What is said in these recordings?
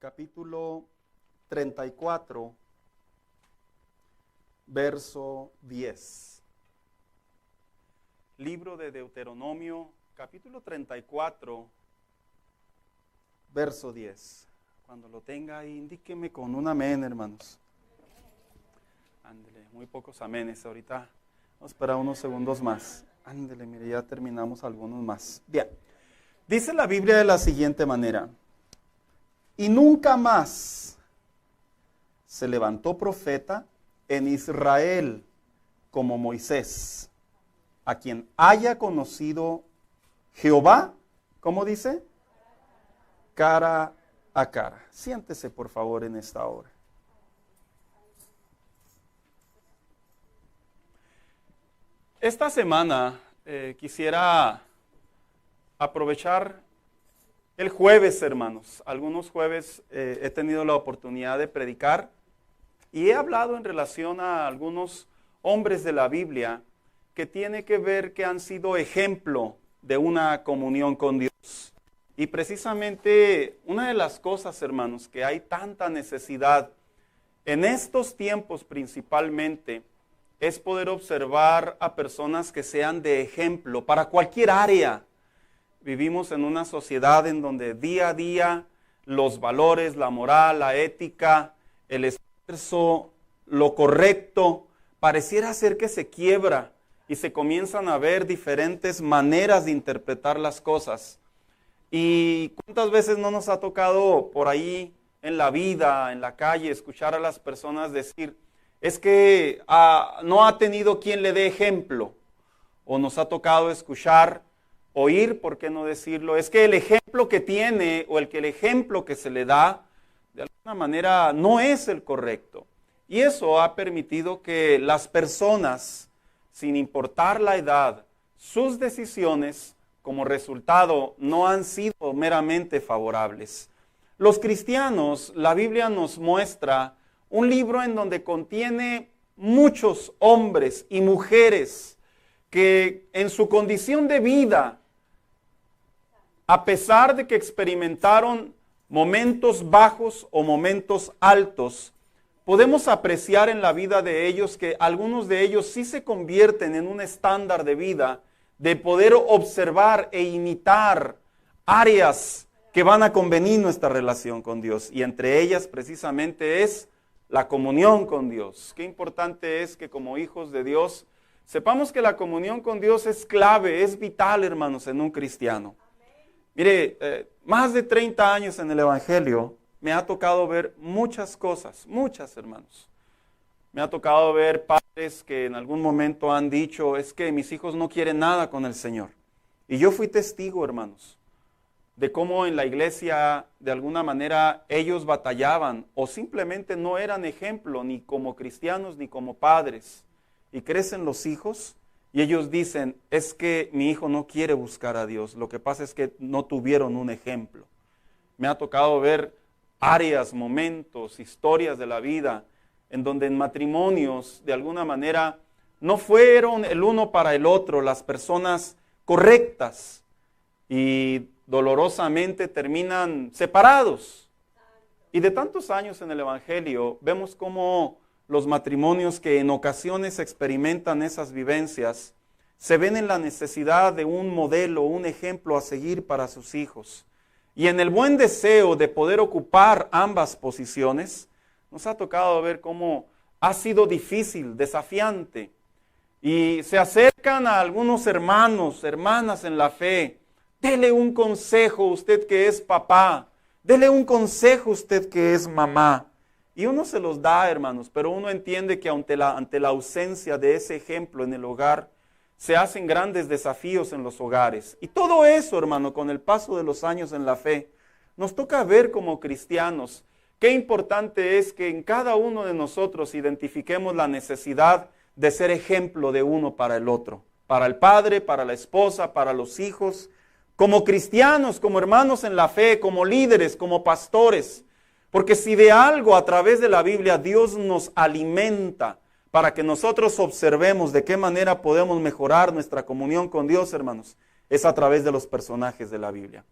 capítulo 34, verso 10. Libro de Deuteronomio, capítulo 34, verso 10. Cuando lo tenga ahí, indíqueme con un amén, hermanos. Ándele, muy pocos amenes ahorita. Vamos a esperar unos segundos más. Ándele, mire, ya terminamos algunos más. Bien, dice la Biblia de la siguiente manera: y nunca más se levantó profeta en Israel como Moisés, a quien haya conocido Jehová, ¿cómo dice? Cara a cara. Siéntese por favor en esta hora. Esta semana quisiera aprovechar el jueves, hermanos. Algunos jueves he tenido la oportunidad de predicar y he hablado en relación a algunos hombres de la Biblia que tiene que ver que han sido ejemplo de una comunión con Dios. Y precisamente una de las cosas, hermanos, que hay tanta necesidad en estos tiempos principalmente es poder observar a personas que sean de ejemplo para cualquier área. Vivimos en una sociedad en donde día a día los valores, la moral, la ética, el esfuerzo, lo correcto, pareciera ser que se quiebra y se comienzan a ver diferentes maneras de interpretar las cosas. ¿Y cuántas veces no nos ha tocado por ahí en la vida, en la calle, escuchar a las personas decir, es que no ha tenido quien le dé ejemplo? O nos ha tocado escuchar, oír, ¿por qué no decirlo? Es que el ejemplo que tiene o el ejemplo que se le da, de alguna manera no es el correcto. Y eso ha permitido que las personas, sin importar la edad, sus decisiones, como resultado, no han sido meramente favorables. Los cristianos, la Biblia nos muestra un libro en donde contiene muchos hombres y mujeres que en su condición de vida, a pesar de que experimentaron momentos bajos o momentos altos, podemos apreciar en la vida de ellos que algunos de ellos sí se convierten en un estándar de vida, de poder observar e imitar áreas que van a convenir nuestra relación con Dios. Y entre ellas precisamente es la comunión con Dios. Qué importante es que como hijos de Dios sepamos que la comunión con Dios es clave, es vital, hermanos, en un cristiano. Mire, más de 30 años en el Evangelio me ha tocado ver muchas cosas, muchas, hermanos. Me ha tocado ver padres que en algún momento han dicho, es que mis hijos no quieren nada con el Señor. Y yo fui testigo, hermanos, de cómo en la iglesia de alguna manera ellos batallaban o simplemente no eran ejemplo ni como cristianos ni como padres. Y crecen los hijos y ellos dicen, es que mi hijo no quiere buscar a Dios, lo que pasa es que no tuvieron un ejemplo. Me ha tocado ver áreas, momentos, historias de la vida en donde en matrimonios de alguna manera no fueron el uno para el otro las personas correctas y dolorosamente terminan separados. Y de tantos años en el Evangelio vemos cómo los matrimonios que en ocasiones experimentan esas vivencias se ven en la necesidad de un modelo, un ejemplo a seguir para sus hijos. Y en el buen deseo de poder ocupar ambas posiciones, nos ha tocado ver cómo ha sido difícil, desafiante. Y se acercan a algunos hermanos, hermanas en la fe. Dele un consejo usted que es papá. Dele un consejo usted que es mamá. Y uno se los da, hermanos, pero uno entiende que ante la ausencia de ese ejemplo en el hogar, se hacen grandes desafíos en los hogares. Y todo eso, hermano, con el paso de los años en la fe, nos toca ver como cristianos qué importante es que en cada uno de nosotros identifiquemos la necesidad de ser ejemplo de uno para el otro, para el padre, para la esposa, para los hijos, como cristianos, como hermanos en la fe, como líderes, como pastores. Porque si de algo a través de la Biblia Dios nos alimenta para que nosotros observemos de qué manera podemos mejorar nuestra comunión con Dios, hermanos, es a través de los personajes de la Biblia.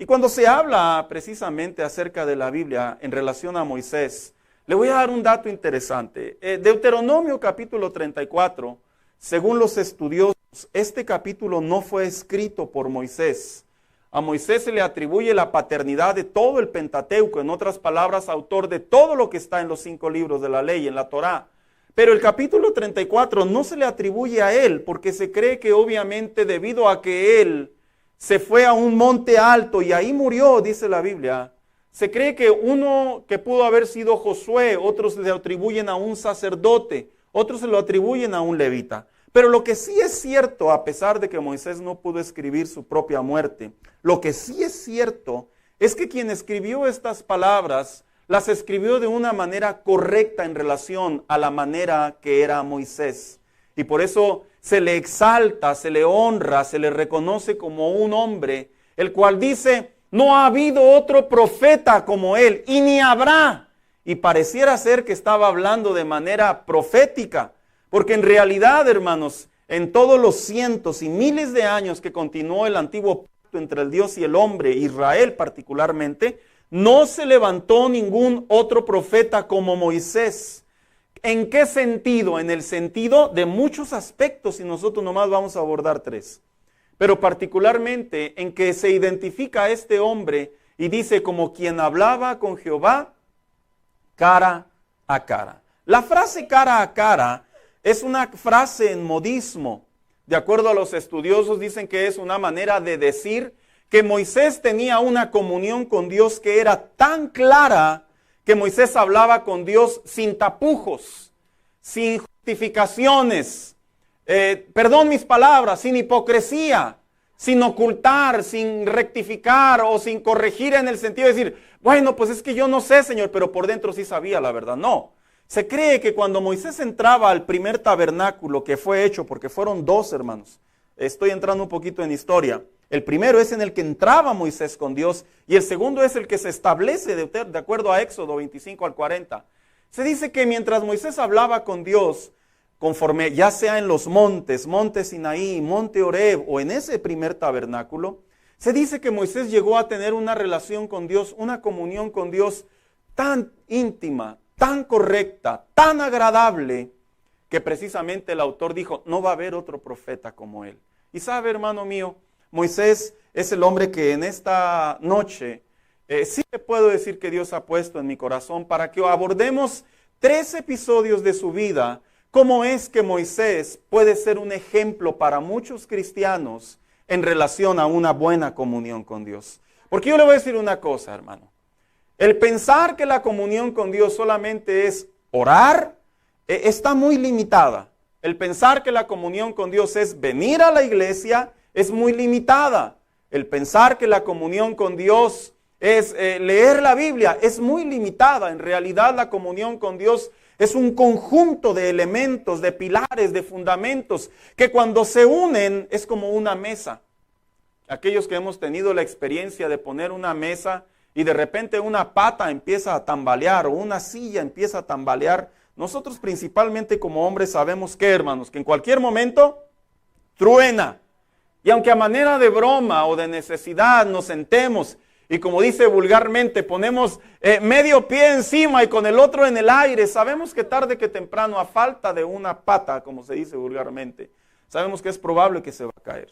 Y cuando se habla precisamente acerca de la Biblia en relación a Moisés, le voy a dar un dato interesante. Deuteronomio capítulo 34, según los estudiosos, este capítulo no fue escrito por Moisés. A Moisés se le atribuye la paternidad de todo el Pentateuco, en otras palabras, autor de todo lo que está en los 5 libros de la ley, en la Torá. Pero el capítulo 34 no se le atribuye a él, porque se cree que obviamente debido a que él se fue a un monte alto y ahí murió, dice la Biblia, se cree que uno que pudo haber sido Josué, otros le atribuyen a un sacerdote, otros se lo atribuyen a un levita. Pero lo que sí es cierto, a pesar de que Moisés no pudo escribir su propia muerte, lo que sí es cierto es que quien escribió estas palabras las escribió de una manera correcta en relación a la manera que era Moisés. Y por eso se le exalta, se le honra, se le reconoce como un hombre, el cual dice, no ha habido otro profeta como él, y ni habrá. Y pareciera ser que estaba hablando de manera profética, porque en realidad, hermanos, en todos los cientos y miles de años que continuó el antiguo pacto entre el Dios y el hombre, Israel particularmente, no se levantó ningún otro profeta como Moisés. ¿En qué sentido? En el sentido de muchos aspectos, y nosotros nomás vamos a abordar 3. Pero particularmente en que se identifica a este hombre y dice como quien hablaba con Jehová cara a cara. La frase cara a cara es una frase en modismo. De acuerdo a los estudiosos dicen que es una manera de decir que Moisés tenía una comunión con Dios que era tan clara que Moisés hablaba con Dios sin tapujos, sin justificaciones, perdón mis palabras, sin hipocresía, sin ocultar, sin rectificar o sin corregir en el sentido de decir, bueno, pues es que yo no sé, Señor, pero por dentro sí sabía la verdad. No, se cree que cuando Moisés entraba al primer tabernáculo que fue hecho, porque fueron 2 hermanos, estoy entrando un poquito en historia. El primero es en el que entraba Moisés con Dios y el segundo es el que se establece de acuerdo a Éxodo 25 al 40. Se dice que mientras Moisés hablaba con Dios, conforme ya sea en los montes, monte Sinaí, monte Horeb o en ese primer tabernáculo, se dice que Moisés llegó a tener una relación con Dios, una comunión con Dios tan íntima, tan correcta, tan agradable, que precisamente el autor dijo, no va a haber otro profeta como él. Y sabe, hermano mío, Moisés es el hombre que en esta noche sí le puedo decir que Dios ha puesto en mi corazón para que abordemos 3 episodios de su vida, cómo es que Moisés puede ser un ejemplo para muchos cristianos en relación a una buena comunión con Dios. Porque yo le voy a decir una cosa, hermano. El pensar que la comunión con Dios solamente es orar, está muy limitada. El pensar que la comunión con Dios es venir a la iglesia, es muy limitada. El pensar que la comunión con Dios es leer la Biblia, es muy limitada. En realidad la comunión con Dios es un conjunto de elementos, de pilares, de fundamentos, que cuando se unen es como una mesa. Aquellos que hemos tenido la experiencia de poner una mesa y de repente una pata empieza a tambalear o una silla empieza a tambalear, nosotros principalmente como hombres sabemos que, hermanos, que en cualquier momento truena. Y aunque a manera de broma o de necesidad nos sentemos y como dice vulgarmente ponemos medio pie encima y con el otro en el aire, sabemos que tarde que temprano a falta de una pata, como se dice vulgarmente, sabemos que es probable que se va a caer.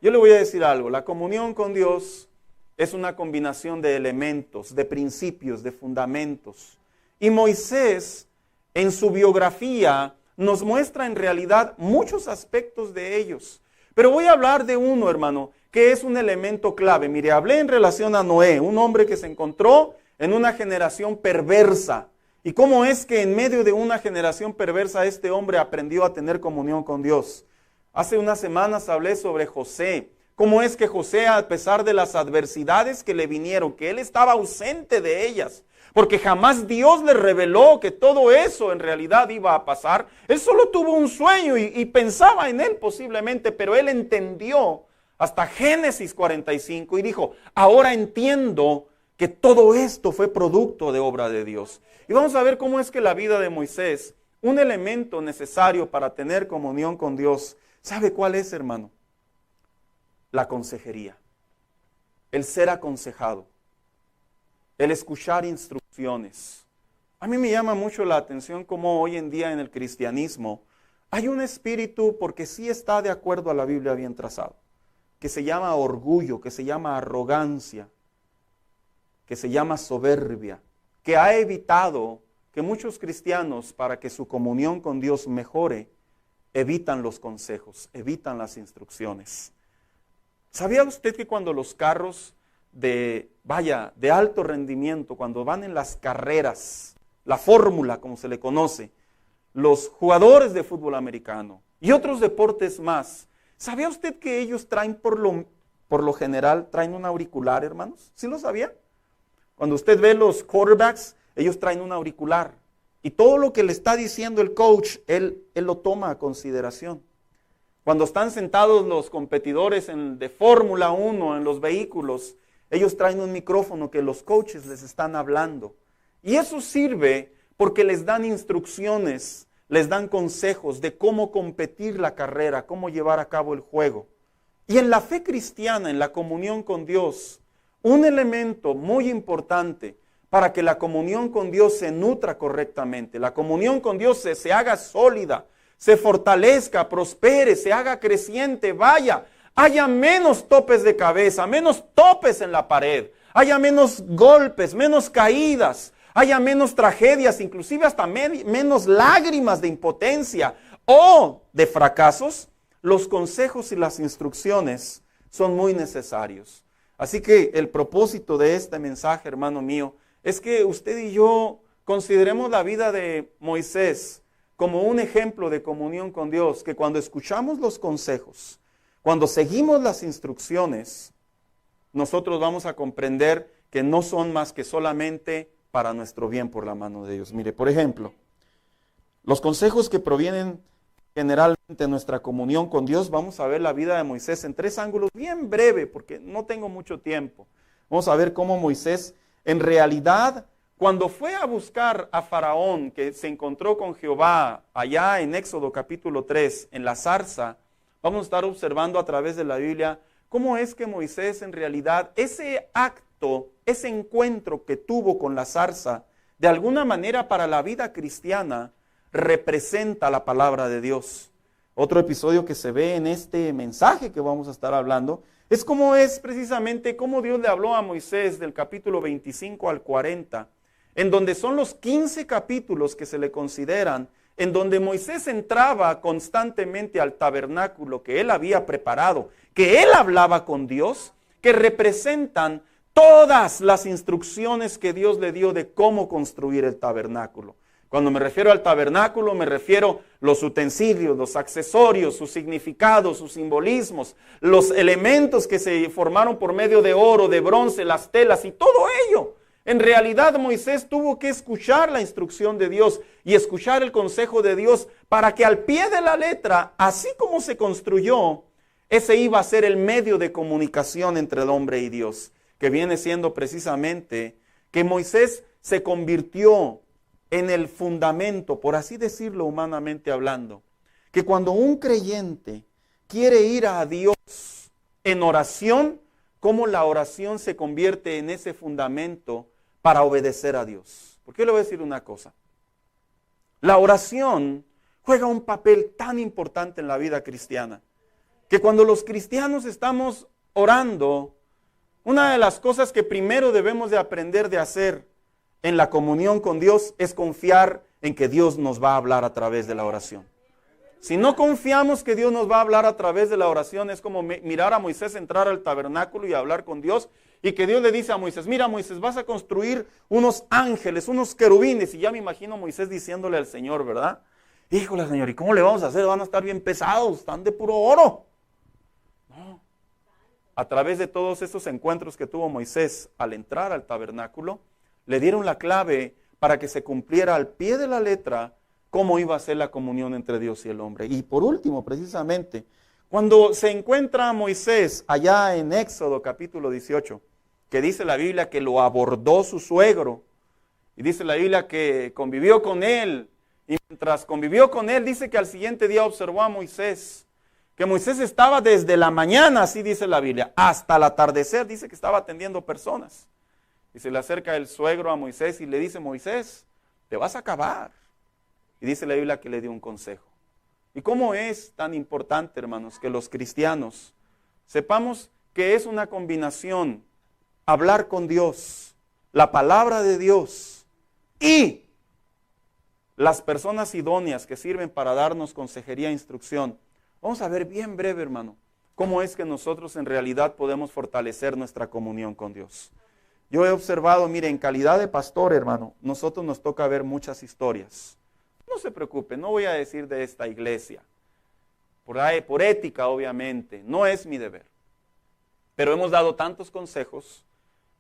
Yo le voy a decir algo, la comunión con Dios es una combinación de elementos, de principios, de fundamentos. Y Moisés en su biografía nos muestra en realidad muchos aspectos de ellos. Pero voy a hablar de uno, hermano, que es un elemento clave. Mire, hablé en relación a Noé, un hombre que se encontró en una generación perversa. Y cómo es que en medio de una generación perversa este hombre aprendió a tener comunión con Dios. Hace unas semanas hablé sobre José. Cómo es que José, a pesar de las adversidades que le vinieron, que él estaba ausente de ellas, porque jamás Dios le reveló que todo eso en realidad iba a pasar. Él solo tuvo un sueño y pensaba en él posiblemente, pero él entendió hasta Génesis 45 y dijo, ahora entiendo que todo esto fue producto de obra de Dios. Y vamos a ver cómo es que la vida de Moisés, un elemento necesario para tener comunión con Dios, ¿sabe cuál es, hermano? La consejería. el ser aconsejado, el escuchar instrucciones. A mí me llama mucho la atención cómo hoy en día en el cristianismo hay un espíritu, porque sí está de acuerdo a la Biblia bien trazado, que se llama orgullo, que se llama arrogancia, que se llama soberbia, que ha evitado que muchos cristianos, para que su comunión con Dios mejore, evitan los consejos, evitan las instrucciones. ¿Sabía usted que cuando los carros de alto rendimiento, cuando van en las carreras, la fórmula como se le conoce, los jugadores de fútbol americano y otros deportes más, ¿sabía usted que ellos traen por lo general, traen un auricular, hermanos? ¿Sí lo sabía? Cuando usted ve los quarterbacks, ellos traen un auricular. Y todo lo que le está diciendo el coach, él lo toma a consideración. Cuando están sentados los competidores de Fórmula 1 en los vehículos, ellos traen un micrófono que los coaches les están hablando. Y eso sirve porque les dan instrucciones, les dan consejos de cómo competir la carrera, cómo llevar a cabo el juego. Y en la fe cristiana, en la comunión con Dios, un elemento muy importante para que la comunión con Dios se nutra correctamente, la comunión con Dios se haga sólida, se fortalezca, prospere, se haga creciente, haya menos topes de cabeza, menos topes en la pared, haya menos golpes, menos caídas, haya menos tragedias, inclusive hasta menos lágrimas de impotencia o de fracasos. Los consejos y las instrucciones son muy necesarios. Así que el propósito de este mensaje, hermano mío, es que usted y yo consideremos la vida de Moisés como un ejemplo de comunión con Dios, que cuando escuchamos los consejos, cuando seguimos las instrucciones, nosotros vamos a comprender que no son más que solamente para nuestro bien por la mano de Dios. Mire, por ejemplo, los consejos que provienen generalmente de nuestra comunión con Dios, vamos a ver la vida de Moisés en 3 ángulos, bien breve, porque no tengo mucho tiempo. Vamos a ver cómo Moisés, en realidad, cuando fue a buscar a Faraón, que se encontró con Jehová allá en Éxodo capítulo 3, en la zarza, vamos a estar observando a través de la Biblia cómo es que Moisés en realidad, ese acto, ese encuentro que tuvo con la zarza, de alguna manera para la vida cristiana, representa la palabra de Dios. Otro episodio que se ve en este mensaje que vamos a estar hablando, es precisamente cómo Dios le habló a Moisés del capítulo 25 al 40, en donde son los 15 capítulos que se le consideran, en donde Moisés entraba constantemente al tabernáculo que él había preparado, que él hablaba con Dios, que representan todas las instrucciones que Dios le dio de cómo construir el tabernáculo. Cuando me refiero al tabernáculo, me refiero a los utensilios, los accesorios, sus significados, sus simbolismos, los elementos que se formaron por medio de oro, de bronce, las telas y todo ello. En realidad Moisés tuvo que escuchar la instrucción de Dios y escuchar el consejo de Dios para que al pie de la letra, así como se construyó, ese iba a ser el medio de comunicación entre el hombre y Dios, que viene siendo precisamente que Moisés se convirtió en el fundamento, por así decirlo humanamente hablando, que cuando un creyente quiere ir a Dios en oración, cómo la oración se convierte en ese fundamento para obedecer a Dios. Porque yo le voy a decir una cosa, la oración juega un papel tan importante en la vida cristiana, que cuando los cristianos estamos orando, una de las cosas que primero debemos de aprender de hacer en la comunión con Dios es confiar en que Dios nos va a hablar a través de la oración. Si no confiamos que Dios nos va a hablar a través de la oración, es como mirar a Moisés entrar al tabernáculo y hablar con Dios, y que Dios le dice a Moisés, mira Moisés, vas a construir unos ángeles, unos querubines, y ya me imagino a Moisés diciéndole al Señor, ¿verdad? Híjole Señor, ¿y cómo le vamos a hacer? Van a estar bien pesados, están de puro oro. No. A través de todos estos encuentros que tuvo Moisés al entrar al tabernáculo, le dieron la clave para que se cumpliera al pie de la letra cómo iba a ser la comunión entre Dios y el hombre. Y por último, precisamente, cuando se encuentra Moisés allá en Éxodo capítulo 18, que dice la Biblia que lo abordó su suegro, y dice la Biblia que convivió con él, y mientras convivió con él, dice que al siguiente día observó a Moisés que Moisés estaba desde la mañana, así dice la Biblia, hasta el atardecer, dice que estaba atendiendo personas. Y se le acerca el suegro a Moisés y le dice, Moisés, te vas a acabar. Y dice la Biblia que le dio un consejo. ¿Y cómo es tan importante, hermanos, que los cristianos sepamos que es una combinación hablar con Dios, la palabra de Dios y las personas idóneas que sirven para darnos consejería e instrucción? Vamos a ver bien breve, hermano, cómo es que nosotros en realidad podemos fortalecer nuestra comunión con Dios. Yo he observado, mire, en calidad de pastor, hermano, nosotros nos toca ver muchas historias. No se preocupe, no voy a decir de esta iglesia, por ética obviamente, no es mi deber. Pero hemos dado tantos consejos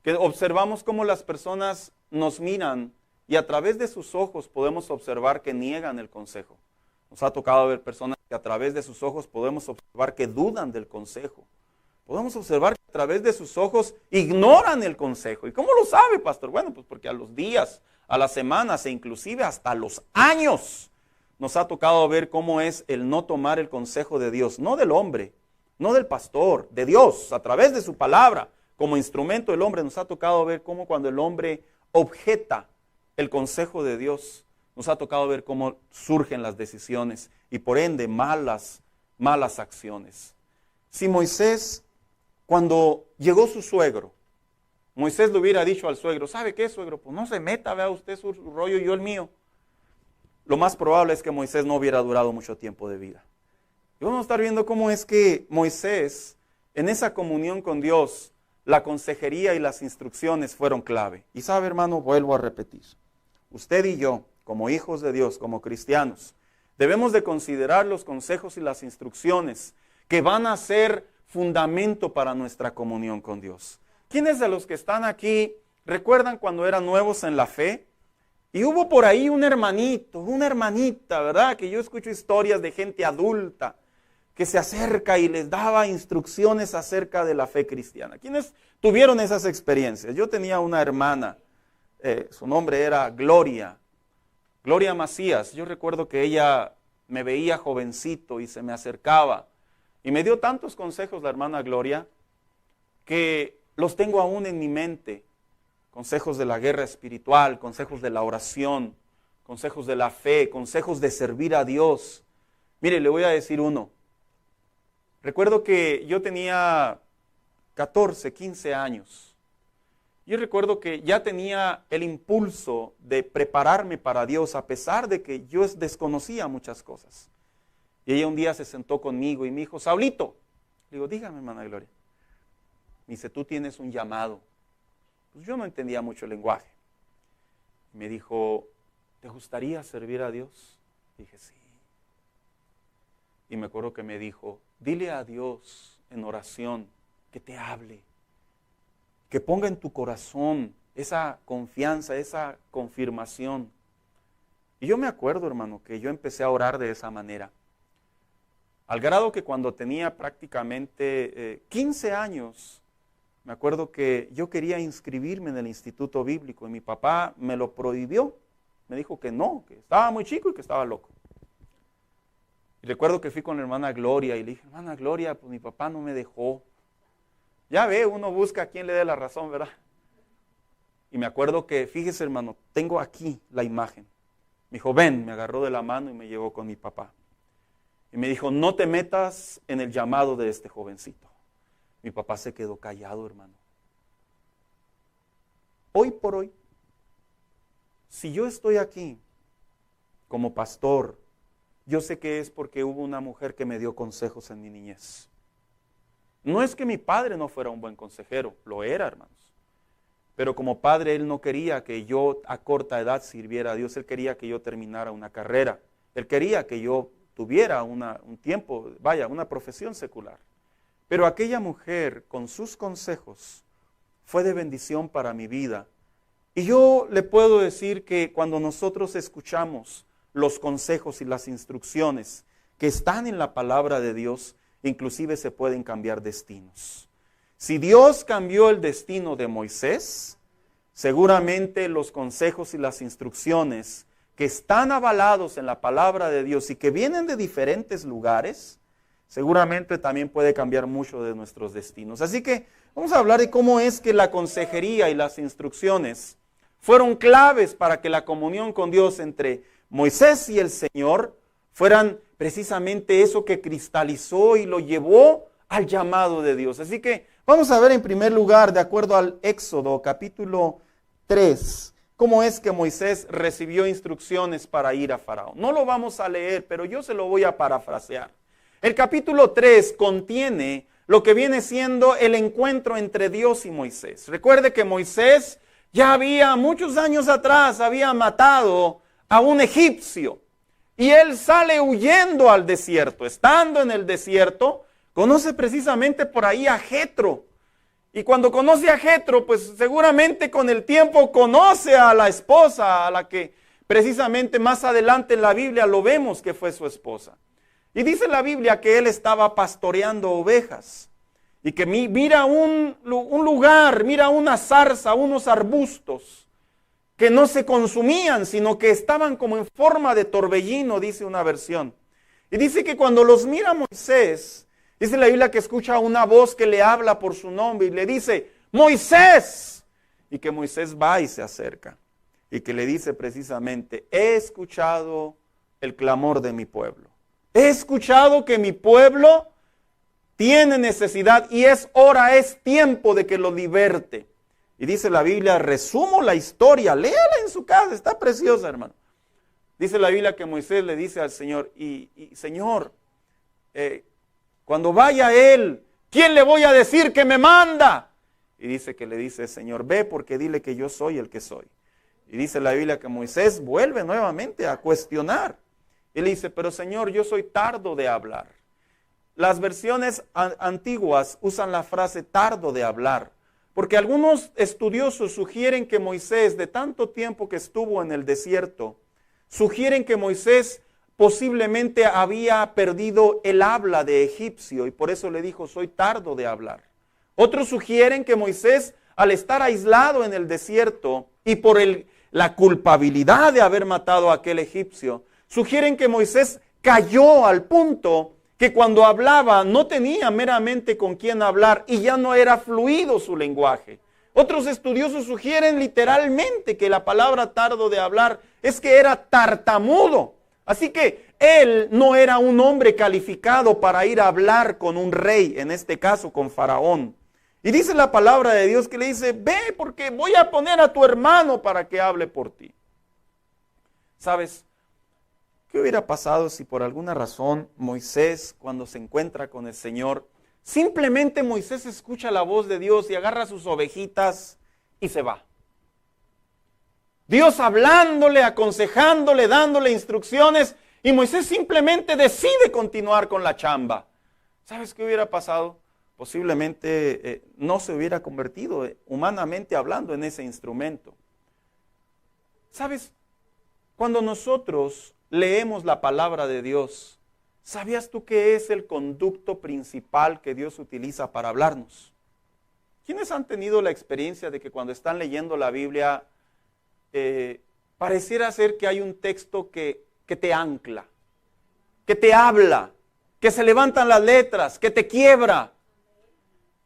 que observamos cómo las personas nos miran y a través de sus ojos podemos observar que niegan el consejo. Nos ha tocado ver personas que a través de sus ojos podemos observar que dudan del consejo. Podemos observar que a través de sus ojos ignoran el consejo. ¿Y cómo lo sabe, pastor? Bueno, pues porque a los días, a las semanas e inclusive hasta a los años nos ha tocado ver cómo es el no tomar el consejo de Dios, no del hombre, no del pastor, de Dios, a través de su palabra, como instrumento del hombre. Nos ha tocado ver cómo cuando el hombre objeta el consejo de Dios, nos ha tocado ver cómo surgen las decisiones y por ende malas acciones. Si Moisés, cuando llegó su suegro, Moisés le hubiera dicho al suegro, ¿sabe qué, suegro? Pues no se meta, vea usted su rollo y yo el mío. Lo más probable es que Moisés no hubiera durado mucho tiempo de vida. Y vamos a estar viendo cómo es que Moisés, en esa comunión con Dios, la consejería y las instrucciones fueron clave. Y sabe, hermano, vuelvo a repetir, usted y yo, como hijos de Dios, como cristianos, debemos de considerar los consejos y las instrucciones que van a ser fundamento para nuestra comunión con Dios. ¿Quiénes de los que están aquí recuerdan cuando eran nuevos en la fe? Y hubo por ahí un hermanito, una hermanita, ¿verdad? Que yo escucho historias de gente adulta que se acerca y les daba instrucciones acerca de la fe cristiana. ¿Quiénes tuvieron esas experiencias? Yo tenía una hermana, su nombre era Gloria Macías. Yo recuerdo que ella me veía jovencito y se me acercaba y me dio tantos consejos la hermana Gloria que los tengo aún en mi mente. Consejos de la guerra espiritual, consejos de la oración, consejos de la fe, consejos de servir a Dios. Mire, le voy a decir uno. Recuerdo que yo tenía 14, 15 años. Yo recuerdo que ya tenía el impulso de prepararme para Dios a pesar de que yo desconocía muchas cosas. Y ella un día se sentó conmigo y me dijo, Saulito, le digo, dígame, hermana Gloria. Me dice, tú tienes un llamado. Pues yo no entendía mucho el lenguaje. Me dijo, ¿te gustaría servir a Dios? Dije, sí. Y me acuerdo que me dijo, dile a Dios en oración que te hable, que ponga en tu corazón esa confianza, esa confirmación. Y yo me acuerdo, hermano, que yo empecé a orar de esa manera. Al grado que cuando tenía prácticamente 15 años, me acuerdo que yo quería inscribirme en el instituto bíblico y mi papá me lo prohibió. Me dijo que no, que estaba muy chico y que estaba loco. Y recuerdo que fui con la hermana Gloria y le dije, hermana Gloria, pues mi papá no me dejó. Ya ve, uno busca a quien le dé la razón, ¿verdad? Y me acuerdo que, fíjese, hermano, tengo aquí la imagen. Me dijo, ven, me agarró de la mano y me llevó con mi papá. Y me dijo, no te metas en el llamado de este jovencito. Mi papá se quedó callado, hermano. Hoy por hoy, si yo estoy aquí como pastor, yo sé que es porque hubo una mujer que me dio consejos en mi niñez. No es que mi padre no fuera un buen consejero, lo era, hermanos. Pero como padre, él no quería que yo a corta edad sirviera a Dios. Él quería que yo terminara una carrera. Él quería que yo tuviera un tiempo, una profesión secular. Pero aquella mujer, con sus consejos, fue de bendición para mi vida. Y yo le puedo decir que cuando nosotros escuchamos los consejos y las instrucciones que están en la palabra de Dios, inclusive se pueden cambiar destinos. Si Dios cambió el destino de Moisés, seguramente los consejos y las instrucciones que están avalados en la palabra de Dios y que vienen de diferentes lugares, seguramente también puede cambiar mucho de nuestros destinos. Así que vamos a hablar de cómo es que la consejería y las instrucciones fueron claves para que la comunión con Dios entre Moisés y el Señor fueran precisamente eso que cristalizó y lo llevó al llamado de Dios. Así que vamos a ver en primer lugar, de acuerdo al Éxodo capítulo 3, cómo es que Moisés recibió instrucciones para ir a Faraón. No lo vamos a leer, pero yo se lo voy a parafrasear. El capítulo 3 contiene lo que viene siendo el encuentro entre Dios y Moisés. Recuerde que Moisés ya había muchos años atrás, había matado a un egipcio. Y él sale huyendo al desierto. Estando en el desierto, conoce precisamente por ahí a Jetro. Y cuando conoce a Jetro, pues seguramente con el tiempo conoce a la esposa, a la que precisamente más adelante en la Biblia lo vemos que fue su esposa. Y dice la Biblia que él estaba pastoreando ovejas. Y que mira un lugar, mira una zarza, unos arbustos que no se consumían, sino que estaban como en forma de torbellino, dice una versión. Y dice que cuando los mira Moisés, dice la Biblia que escucha una voz que le habla por su nombre y le dice, ¡Moisés! Y que Moisés va y se acerca. Y que le dice precisamente, he escuchado el clamor de mi pueblo. He escuchado que mi pueblo tiene necesidad y es hora, es tiempo de que lo liberte. Y dice la Biblia, resumo la historia, léala en su casa, está preciosa, hermano. Dice la Biblia que Moisés le dice al Señor, Señor, cuando vaya él, ¿quién le voy a decir que me manda? Y dice que le dice, Señor, ve porque dile que yo soy el que soy. Y dice la Biblia que Moisés vuelve nuevamente a cuestionar. Y le dice, pero Señor, yo soy tardo de hablar. Las versiones antiguas usan la frase tardo de hablar. Porque algunos estudiosos sugieren que Moisés, de tanto tiempo que estuvo en el desierto, sugieren que Moisés posiblemente había perdido el habla de egipcio y por eso le dijo, soy tardo de hablar. Otros sugieren que Moisés, al estar aislado en el desierto y por la culpabilidad de haber matado a aquel egipcio, sugieren que Moisés cayó al punto que cuando hablaba no tenía meramente con quién hablar y ya no era fluido su lenguaje. Otros estudiosos sugieren literalmente que la palabra tardo de hablar es que era tartamudo. Así que él no era un hombre calificado para ir a hablar con un rey, en este caso con Faraón. Y dice la palabra de Dios que le dice, ve porque voy a poner a tu hermano para que hable por ti. ¿Sabes? ¿Qué hubiera pasado si por alguna razón Moisés, cuando se encuentra con el Señor, simplemente Moisés escucha la voz de Dios y agarra sus ovejitas y se va? Dios hablándole, aconsejándole, dándole instrucciones y Moisés simplemente decide continuar con la chamba. ¿Sabes qué hubiera pasado? Posiblemente no se hubiera convertido, humanamente hablando, en ese instrumento. ¿Sabes? Cuando nosotros leemos la palabra de Dios, ¿sabías tú qué es el conducto principal que Dios utiliza para hablarnos? ¿Quiénes han tenido la experiencia de que cuando están leyendo la Biblia, pareciera ser que hay un texto que te ancla, que te habla, que se levantan las letras, que te quiebra,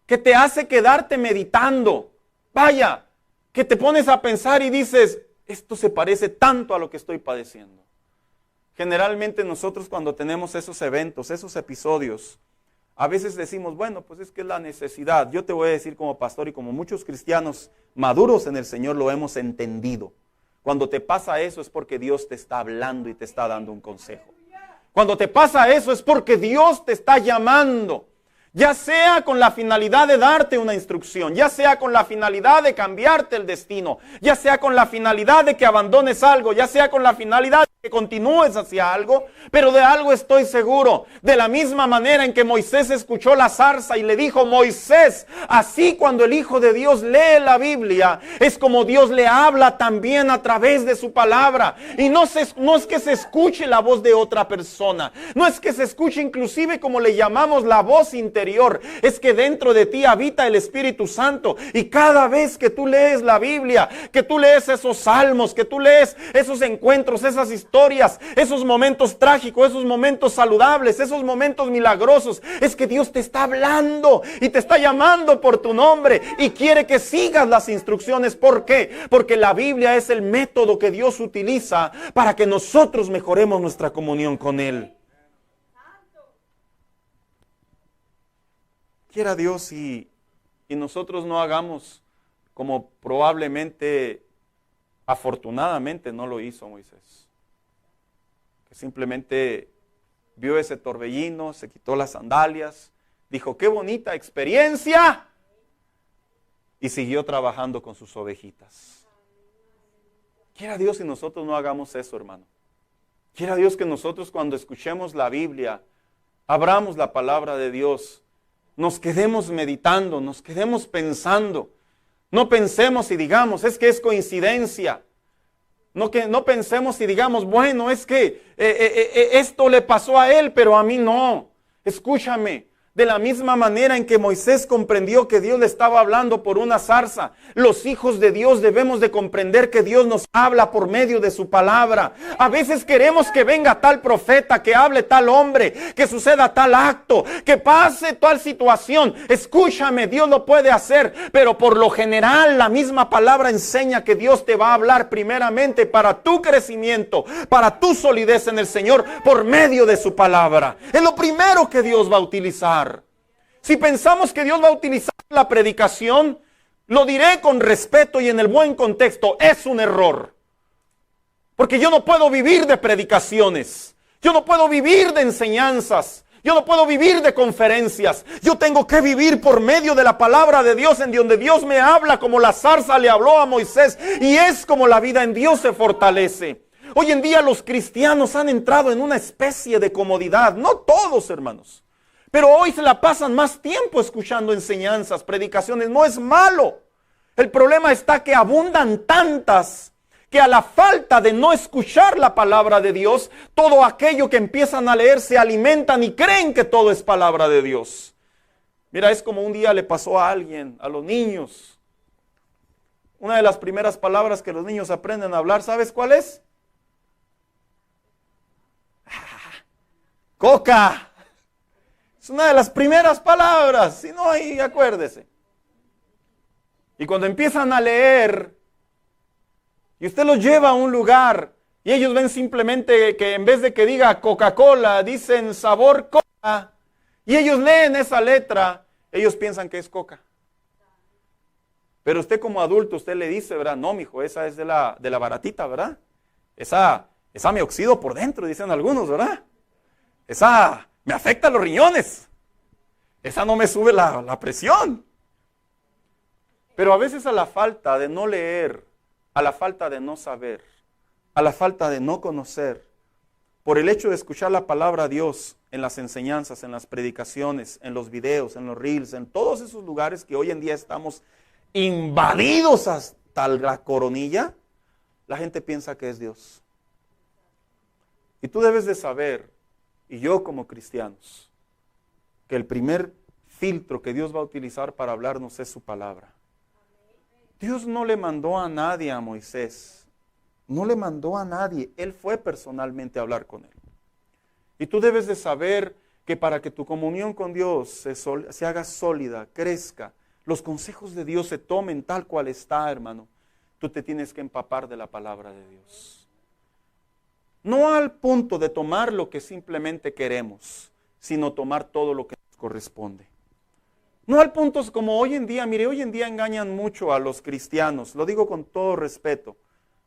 que te hace quedarte meditando? Vaya, que te pones a pensar y dices, esto se parece tanto a lo que estoy padeciendo. Generalmente nosotros cuando tenemos esos eventos, esos episodios, a veces decimos, bueno, pues es que es la necesidad. Yo te voy a decir como pastor y como muchos cristianos maduros en el Señor lo hemos entendido. Cuando te pasa eso es porque Dios te está hablando y te está dando un consejo. Cuando te pasa eso es porque Dios te está llamando. Ya sea con la finalidad de darte una instrucción, ya sea con la finalidad de cambiarte el destino, ya sea con la finalidad de que abandones algo, ya sea con la finalidad de que continúes hacia algo, pero de algo estoy seguro. De la misma manera en que Moisés escuchó la zarza y le dijo, Moisés, así cuando el Hijo de Dios lee la Biblia, es como Dios le habla también a través de su palabra. Y no es que se escuche la voz de otra persona, no es que se escuche inclusive como le llamamos la voz interior. Es que dentro de ti habita el Espíritu Santo y cada vez que tú lees la Biblia, que tú lees esos salmos, que tú lees esos encuentros, esas historias, victorias, esos momentos trágicos, esos momentos saludables, esos momentos milagrosos. Es que Dios te está hablando y te está llamando por tu nombre y quiere que sigas las instrucciones. ¿Por qué? Porque la Biblia es el método que Dios utiliza para que nosotros mejoremos nuestra comunión con Él. Quiera Dios y nosotros no hagamos como probablemente, afortunadamente, no lo hizo Moisés. Que simplemente vio ese torbellino, se quitó las sandalias, dijo, qué bonita experiencia, y siguió trabajando con sus ovejitas. Quiera Dios y nosotros no hagamos eso, hermano. Quiera Dios que nosotros cuando escuchemos la Biblia, abramos la palabra de Dios, nos quedemos meditando, nos quedemos pensando. No pensemos y digamos, es que es coincidencia. No pensemos y digamos, bueno, es que esto le pasó a él, pero a mí no. Escúchame. De la misma manera en que Moisés comprendió que Dios le estaba hablando por una zarza, los hijos de Dios debemos de comprender que Dios nos habla por medio de su palabra. A veces queremos que venga tal profeta, que hable tal hombre, que suceda tal acto, que pase tal situación. Escúchame, Dios lo puede hacer, pero por lo general la misma palabra enseña que Dios te va a hablar primeramente para tu crecimiento, para tu solidez en el Señor, por medio de su palabra. Es lo primero que Dios va a utilizar. Si pensamos que Dios va a utilizar la predicación, lo diré con respeto y en el buen contexto, es un error. Porque yo no puedo vivir de predicaciones, yo no puedo vivir de enseñanzas, yo no puedo vivir de conferencias. Yo tengo que vivir por medio de la palabra de Dios, en donde Dios me habla como la zarza le habló a Moisés, y es como la vida en Dios se fortalece. Hoy en día los cristianos han entrado en una especie de comodidad, no todos, hermanos. Pero hoy se la pasan más tiempo escuchando enseñanzas, predicaciones. No es malo. El problema está que abundan tantas que a la falta de no escuchar la palabra de Dios, todo aquello que empiezan a leer se alimentan y creen que todo es palabra de Dios. Mira, es como un día le pasó a alguien, a los niños. Una de las primeras palabras que los niños aprenden a hablar, ¿sabes cuál es? Coca. Es una de las primeras palabras, si no, ahí acuérdese. Y cuando empiezan a leer, y usted los lleva a un lugar, y ellos ven simplemente que en vez de que diga Coca-Cola, dicen sabor coca, y ellos leen esa letra, ellos piensan que es coca. Pero usted como adulto, usted le dice, ¿verdad? No, mijo, esa es de la baratita, ¿verdad? Esa me oxido por dentro, dicen algunos, ¿verdad? Esa me afecta los riñones. Esa no me sube la presión. Pero a veces a la falta de no leer, a la falta de no saber, a la falta de no conocer, por el hecho de escuchar la palabra de Dios en las enseñanzas, en las predicaciones, en los videos, en los reels, en todos esos lugares que hoy en día estamos invadidos hasta la coronilla, la gente piensa que es Dios. Y tú debes de saber, y yo como cristianos, que el primer filtro que Dios va a utilizar para hablarnos es su palabra. Dios no le mandó a nadie a Moisés, no le mandó a nadie, Él fue personalmente a hablar con él. Y tú debes de saber que para que tu comunión con Dios se haga sólida, crezca, los consejos de Dios se tomen tal cual está, hermano, tú te tienes que empapar de la palabra de Dios. No al punto de tomar lo que simplemente queremos, sino tomar todo lo que nos corresponde. No al punto como hoy en día, mire, hoy en día engañan mucho a los cristianos, lo digo con todo respeto,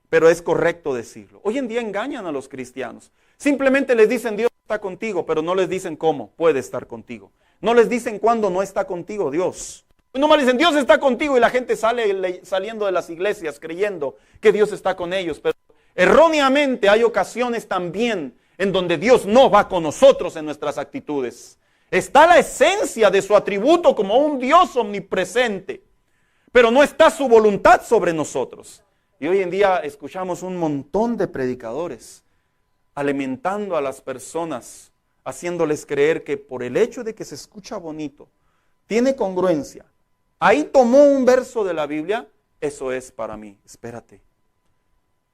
pero es correcto decirlo. Hoy en día engañan a los cristianos. Simplemente les dicen Dios está contigo, pero no les dicen cómo puede estar contigo. No les dicen cuándo no está contigo Dios. No me dicen Dios está contigo y la gente sale saliendo de las iglesias creyendo que Dios está con ellos, pero erróneamente hay ocasiones también en donde Dios no va con nosotros en nuestras actitudes. Está la esencia de su atributo como un Dios omnipresente, pero no está su voluntad sobre nosotros. Y hoy en día escuchamos un montón de predicadores alimentando a las personas, haciéndoles creer que por el hecho de que se escucha bonito, tiene congruencia. Ahí tomó un verso de la Biblia, eso es para mí. Espérate.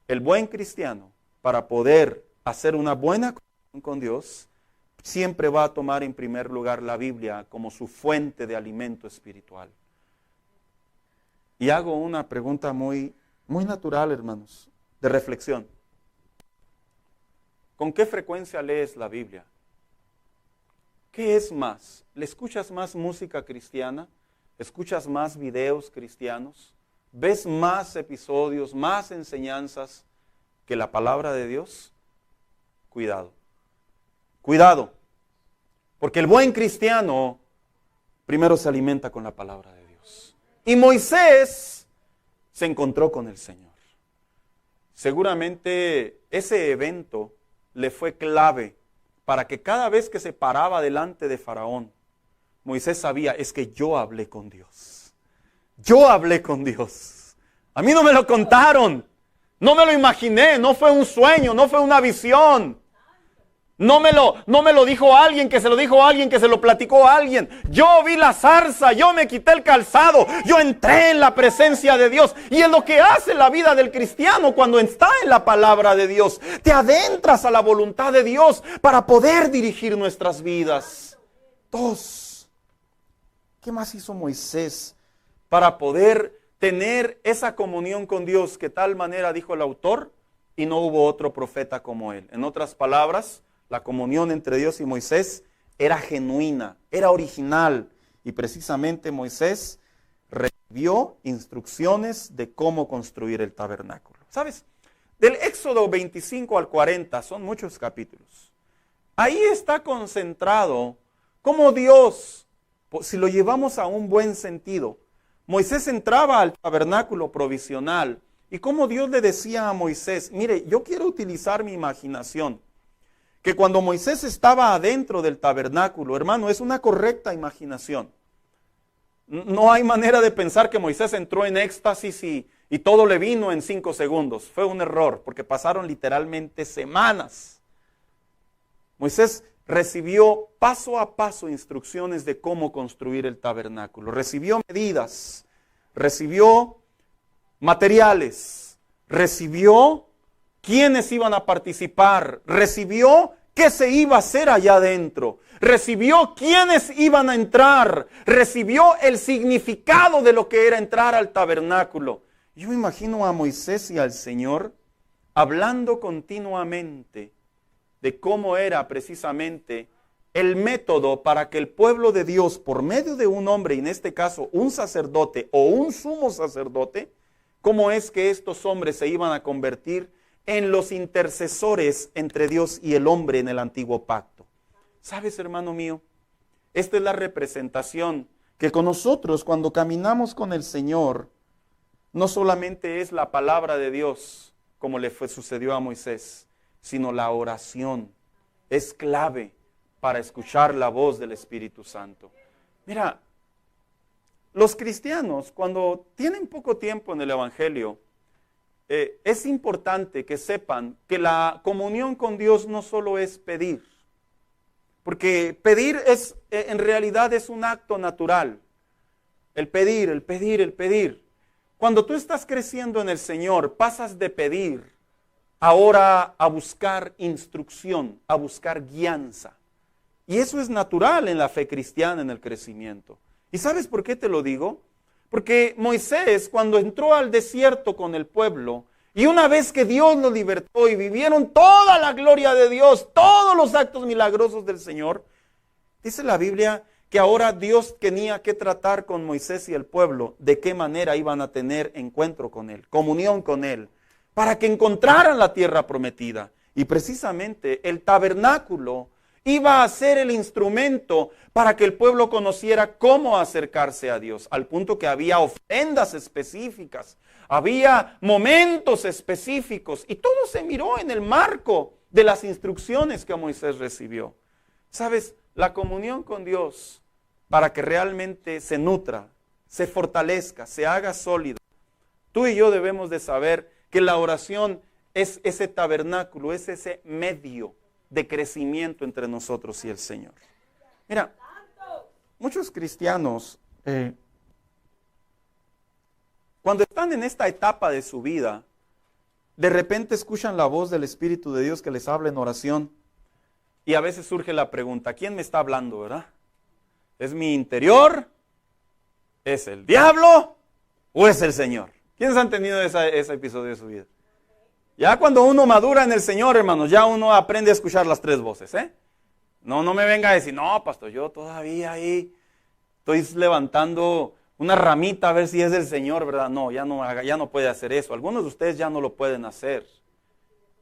El buen cristiano, para poder hacer una buena comunión con Dios, siempre va a tomar en primer lugar la Biblia como su fuente de alimento espiritual. Y hago una pregunta muy natural, hermanos, de reflexión. ¿Con qué frecuencia lees la Biblia? ¿Qué es más? ¿Le escuchas más música cristiana? ¿Escuchas más videos cristianos? ¿Ves más episodios, más enseñanzas que la palabra de Dios? Cuidado. Cuidado. Porque el buen cristiano primero se alimenta con la palabra de Dios. Y Moisés se encontró con el Señor. Seguramente ese evento le fue clave para que cada vez que se paraba delante de Faraón, Moisés sabía, es que yo hablé con Dios. Yo hablé con Dios. A mí no me lo contaron. No me lo imaginé. No fue un sueño. No fue una visión. No me lo dijo alguien que se lo dijo a alguien que se lo platicó a alguien. Yo vi la zarza. Yo me quité el calzado. Yo entré en la presencia de Dios. Y es lo que hace la vida del cristiano cuando está en la palabra de Dios. Te adentras a la voluntad de Dios para poder dirigir nuestras vidas. 2. ¿Qué más hizo Moisés para poder tener esa comunión con Dios? Que tal manera dijo el autor, y no hubo otro profeta como él. En otras palabras, la comunión entre Dios y Moisés era genuina, era original. Y precisamente Moisés recibió instrucciones de cómo construir el tabernáculo. ¿Sabes? Del Éxodo 25 al 40, son muchos capítulos. Ahí está concentrado cómo Dios, si lo llevamos a un buen sentido, Moisés entraba al tabernáculo provisional y cómo Dios le decía a Moisés, mire, yo quiero utilizar mi imaginación, que cuando Moisés estaba adentro del tabernáculo, hermano, es una correcta imaginación. No hay manera de pensar que Moisés entró en éxtasis y todo le vino en 5 segundos. Fue un error, porque pasaron literalmente semanas. Moisés recibió paso a paso instrucciones de cómo construir el tabernáculo. Recibió medidas, recibió materiales, recibió quiénes iban a participar, recibió qué se iba a hacer allá adentro, recibió quiénes iban a entrar, recibió el significado de lo que era entrar al tabernáculo. Yo imagino a Moisés y al Señor hablando continuamente de cómo era precisamente el método para que el pueblo de Dios, por medio de un hombre, y en este caso un sacerdote o un sumo sacerdote, cómo es que estos hombres se iban a convertir en los intercesores entre Dios y el hombre en el antiguo pacto. ¿Sabes, hermano mío? Esta es la representación que con nosotros cuando caminamos con el Señor, no solamente es la palabra de Dios, como le sucedió a Moisés, sino la oración. Es clave para escuchar la voz del Espíritu Santo. Mira, los cristianos cuando tienen poco tiempo en el Evangelio, es importante que sepan que la comunión con Dios no solo es pedir, porque pedir en realidad es un acto natural. El pedir, el pedir, el pedir. Cuando tú estás creciendo en el Señor, pasas de pedir ahora a buscar instrucción, a buscar guianza. Y eso es natural en la fe cristiana, en el crecimiento. ¿Y sabes por qué te lo digo? Porque Moisés, cuando entró al desierto con el pueblo, y una vez que Dios lo libertó y vivieron toda la gloria de Dios, todos los actos milagrosos del Señor, dice la Biblia que ahora Dios tenía que tratar con Moisés y el pueblo de qué manera iban a tener encuentro con Él, comunión con Él, para que encontraran la tierra prometida. Y precisamente el tabernáculo iba a ser el instrumento para que el pueblo conociera cómo acercarse a Dios, al punto que había ofrendas específicas, había momentos específicos, y todo se miró en el marco de las instrucciones que Moisés recibió. ¿Sabes? La comunión con Dios, para que realmente se nutra, se fortalezca, se haga sólido. Tú y yo debemos de saber que la oración es ese tabernáculo, es ese medio de crecimiento entre nosotros y el Señor. Mira, muchos cristianos, cuando están en esta etapa de su vida, de repente escuchan la voz del Espíritu de Dios que les habla en oración. Y a veces surge la pregunta, ¿quién me está hablando, verdad? ¿Es mi interior? ¿Es el diablo? ¿O es el Señor? ¿Quiénes han tenido ese episodio de su vida? Ya cuando uno madura en el Señor, hermanos, ya uno aprende a escuchar las tres voces, ¿eh? No me venga a decir, no, pastor, yo todavía ahí estoy levantando una ramita a ver si es del Señor, ¿verdad? No, ya no puede hacer eso. Algunos de ustedes ya no lo pueden hacer.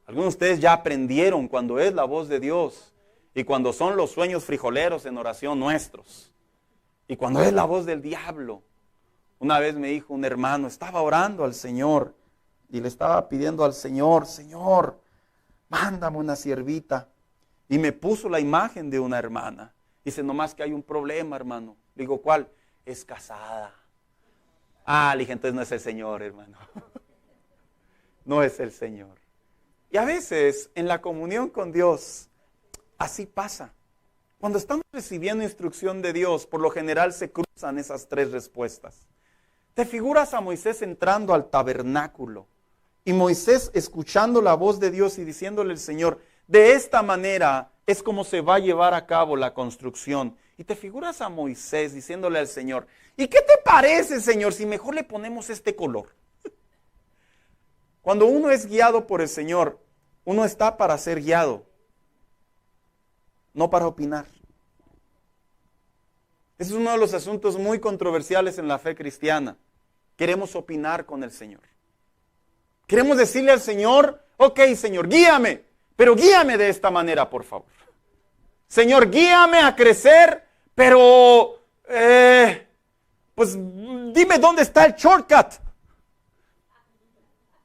Algunos de ustedes ya aprendieron cuando es la voz de Dios y cuando son los sueños frijoleros en oración nuestros y cuando es la voz del diablo. Una vez me dijo un hermano, estaba orando al Señor y le estaba pidiendo al Señor, Señor, mándame una siervita. Y me puso la imagen de una hermana. Dice, nomás que hay un problema, hermano. Le digo, ¿cuál? Es casada. Le dije, entonces no es el Señor, hermano. No es el Señor. Y a veces en la comunión con Dios, así pasa. Cuando estamos recibiendo instrucción de Dios, por lo general se cruzan esas tres respuestas. Te figuras a Moisés entrando al tabernáculo y Moisés escuchando la voz de Dios y diciéndole al Señor, de esta manera es como se va a llevar a cabo la construcción. Y te figuras a Moisés diciéndole al Señor, ¿y qué te parece, Señor, si mejor le ponemos este color? Cuando uno es guiado por el Señor, uno está para ser guiado, no para opinar. Ese es uno de los asuntos muy controversiales en la fe cristiana. Queremos opinar con el Señor. Queremos decirle al Señor, ok, Señor, guíame. Pero guíame de esta manera, por favor. Señor, guíame a crecer, pero, pues dime dónde está el shortcut.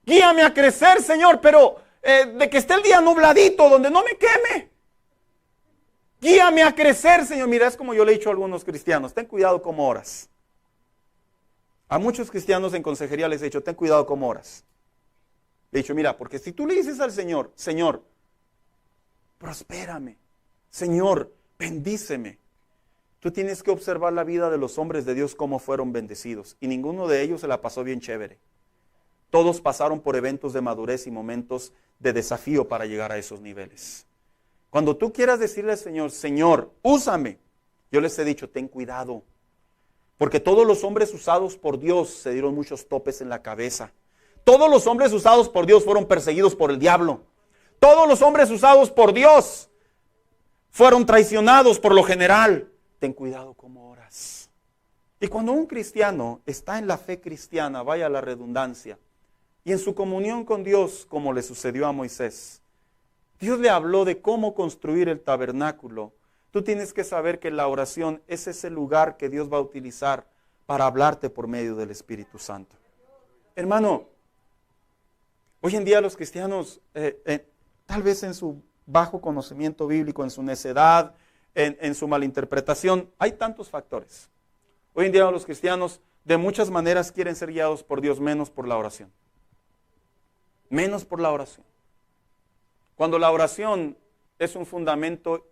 Guíame a crecer, Señor, pero de que esté el día nubladito, donde no me queme. Guíame a crecer, Señor. Mira, es como yo le he dicho a algunos cristianos, ten cuidado cómo oras. A muchos cristianos en consejería les he dicho, ten cuidado cómo oras. Le he dicho, mira, porque si tú le dices al Señor, Señor, prospérame, Señor, bendíceme. Tú tienes que observar la vida de los hombres de Dios, cómo fueron bendecidos. Y ninguno de ellos se la pasó bien chévere. Todos pasaron por eventos de madurez y momentos de desafío para llegar a esos niveles. Cuando tú quieras decirle al Señor, Señor, úsame, yo les he dicho, ten cuidado. Porque todos los hombres usados por Dios se dieron muchos topes en la cabeza. Todos los hombres usados por Dios fueron perseguidos por el diablo. Todos los hombres usados por Dios fueron traicionados por lo general. Ten cuidado cómo oras. Y cuando un cristiano está en la fe cristiana, vaya la redundancia, y en su comunión con Dios, como le sucedió a Moisés, Dios le habló de cómo construir el tabernáculo. Tú tienes que saber que la oración es ese lugar que Dios va a utilizar para hablarte por medio del Espíritu Santo. Hermano, hoy en día los cristianos, tal vez en su bajo conocimiento bíblico, en su necedad, en su malinterpretación, hay tantos factores. Hoy en día los cristianos de muchas maneras quieren ser guiados por Dios, menos por la oración. Menos por la oración. Cuando la oración es un fundamento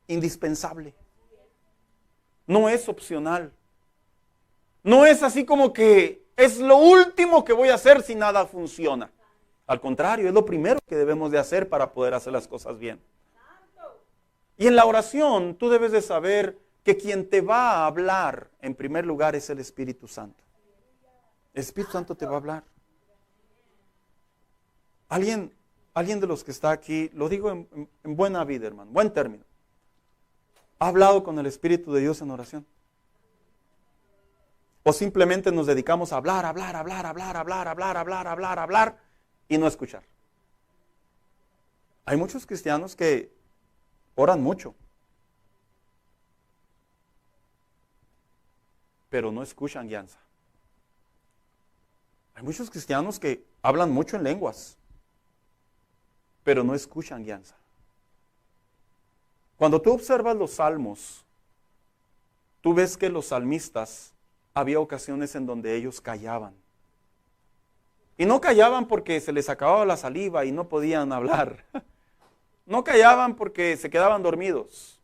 indispensable. No es opcional. No es así como que es lo último que voy a hacer si nada funciona. Al contrario, es lo primero que debemos de hacer para poder hacer las cosas bien. Y en la oración tú debes de saber que quien te va a hablar en primer lugar es el Espíritu Santo. El Espíritu Santo te va a hablar. Alguien de los que está aquí, lo digo en buena vida, hermano, buen término, ¿ha hablado con el Espíritu de Dios en oración? ¿O simplemente nos dedicamos a hablar y no escuchar? Hay muchos cristianos que oran mucho, pero no escuchan guianza. Hay muchos cristianos que hablan mucho en lenguas, pero no escuchan guianza. Cuando tú observas los salmos, tú ves que los salmistas, había ocasiones en donde ellos callaban. Y no callaban porque se les acababa la saliva y no podían hablar. No callaban porque se quedaban dormidos.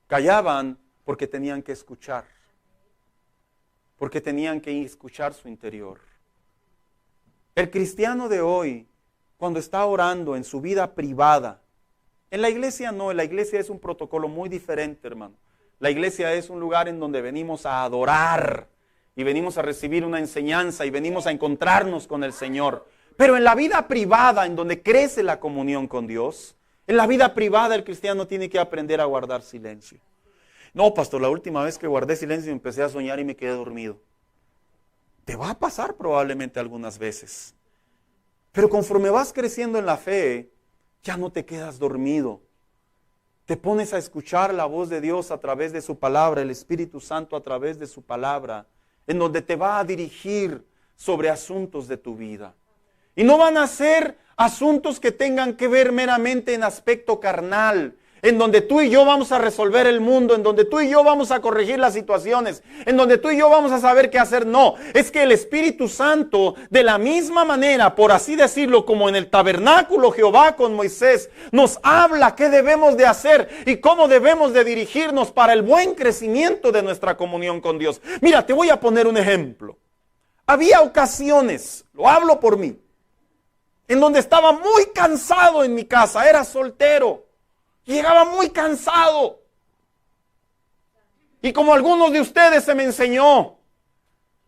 Callaban porque tenían que escuchar. Porque tenían que escuchar su interior. El cristiano de hoy, cuando está orando en su vida privada, en la iglesia no, en la iglesia es un protocolo muy diferente, hermano. La iglesia es un lugar en donde venimos a adorar y venimos a recibir una enseñanza y venimos a encontrarnos con el Señor. Pero en la vida privada, en donde crece la comunión con Dios, en la vida privada el cristiano tiene que aprender a guardar silencio. No, pastor, la última vez que guardé silencio empecé a soñar y me quedé dormido. Te va a pasar probablemente algunas veces. Pero conforme vas creciendo en la fe, ya no te quedas dormido. Te pones a escuchar la voz de Dios a través de su palabra, el Espíritu Santo a través de su palabra, en donde te va a dirigir sobre asuntos de tu vida. Y no van a ser asuntos que tengan que ver meramente en aspecto carnal, en donde tú y yo vamos a resolver el mundo, en donde tú y yo vamos a corregir las situaciones, en donde tú y yo vamos a saber qué hacer. No, es que el Espíritu Santo, de la misma manera, por así decirlo, como en el tabernáculo Jehová con Moisés, nos habla qué debemos de hacer y cómo debemos de dirigirnos para el buen crecimiento de nuestra comunión con Dios. Mira, te voy a poner un ejemplo. Había ocasiones, lo hablo por mí, en donde estaba muy cansado en mi casa, era soltero. Llegaba muy cansado. Y como algunos de ustedes se me enseñó,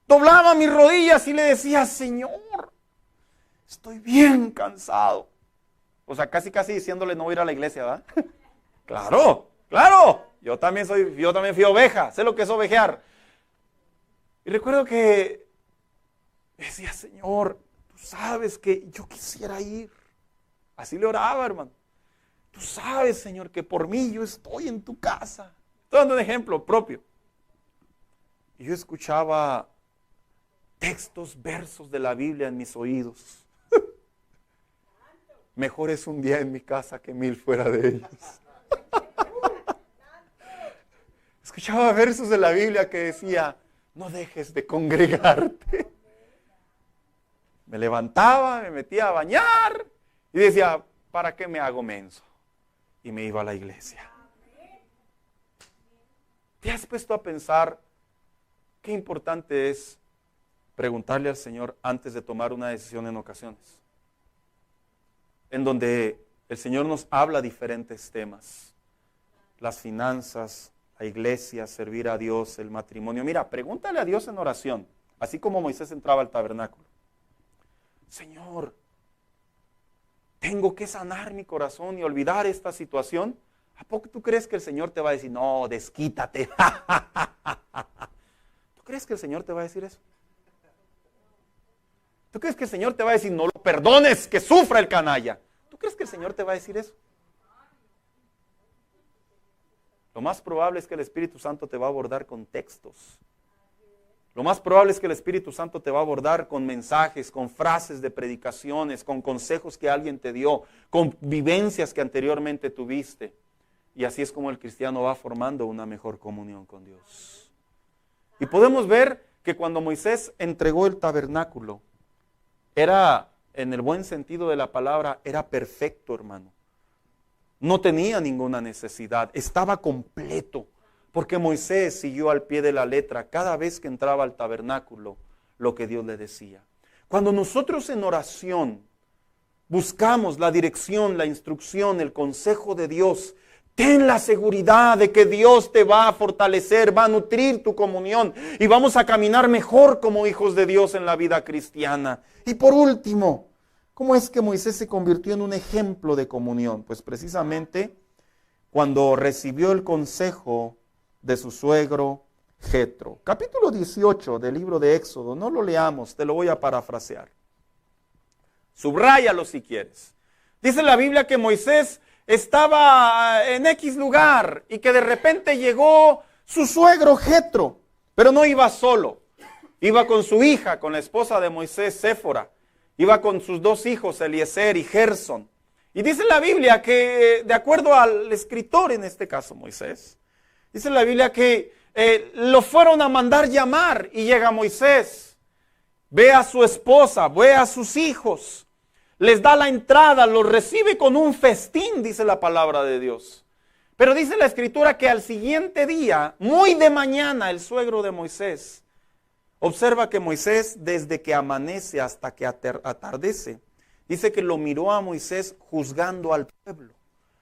doblaba mis rodillas y le decía, Señor, estoy bien cansado. O sea, casi diciéndole no voy a ir a la iglesia, ¿verdad? Claro. Yo también fui oveja, sé lo que es ovejear. Y recuerdo que decía, Señor, tú sabes que yo quisiera ir. Así le oraba, hermano. Tú sabes, Señor, que por mí yo estoy en tu casa. Estoy dando un ejemplo propio. Y yo escuchaba textos, versos de la Biblia en mis oídos. Mejor es un día en mi casa que 1000 fuera de ellos. Escuchaba versos de la Biblia que decía, no dejes de congregarte. Me levantaba, me metía a bañar y decía, ¿para qué me hago menso? Y me iba a la iglesia. ¿Te has puesto a pensar qué importante es preguntarle al Señor antes de tomar una decisión en ocasiones? En donde el Señor nos habla diferentes temas. Las finanzas, la iglesia, servir a Dios, el matrimonio. Mira, pregúntale a Dios en oración, así como Moisés entraba al tabernáculo. Señor, tengo que sanar mi corazón y olvidar esta situación. ¿A poco tú crees que el Señor te va a decir, no, desquítate? ¿Tú crees que el Señor te va a decir eso? ¿Tú crees que el Señor te va a decir, no lo perdones, que sufra el canalla? ¿Tú crees que el Señor te va a decir eso? Lo más probable es que el Espíritu Santo te va a abordar con textos. Lo más probable es que el Espíritu Santo te va a abordar con mensajes, con frases de predicaciones, con consejos que alguien te dio, con vivencias que anteriormente tuviste. Y así es como el cristiano va formando una mejor comunión con Dios. Y podemos ver que cuando Moisés entregó el tabernáculo, era, en el buen sentido de la palabra, era perfecto, hermano. No tenía ninguna necesidad, estaba completo. Porque Moisés siguió al pie de la letra cada vez que entraba al tabernáculo lo que Dios le decía. Cuando nosotros en oración buscamos la dirección, la instrucción, el consejo de Dios, ten la seguridad de que Dios te va a fortalecer, va a nutrir tu comunión y vamos a caminar mejor como hijos de Dios en la vida cristiana. Y por último, ¿cómo es que Moisés se convirtió en un ejemplo de comunión? Pues precisamente cuando recibió el consejo de su suegro Jetro. Capítulo 18 del libro de Éxodo, no lo leamos, te lo voy a parafrasear. Subráyalo si quieres. Dice la Biblia que Moisés estaba en X lugar y que de repente llegó su suegro Jetro, pero no iba solo. Iba con su hija, con la esposa de Moisés, Séfora. Iba con sus 2 hijos, Eliezer y Gersón. Y dice la Biblia que, de acuerdo al escritor, en este caso Moisés, dice la Biblia que lo fueron a mandar llamar y llega Moisés, ve a su esposa, ve a sus hijos, les da la entrada, los recibe con un festín, dice la palabra de Dios. Pero dice la escritura que al siguiente día, muy de mañana, el suegro de Moisés, Observa que Moisés, desde que amanece hasta que atardece, dice que lo miró a Moisés juzgando al pueblo.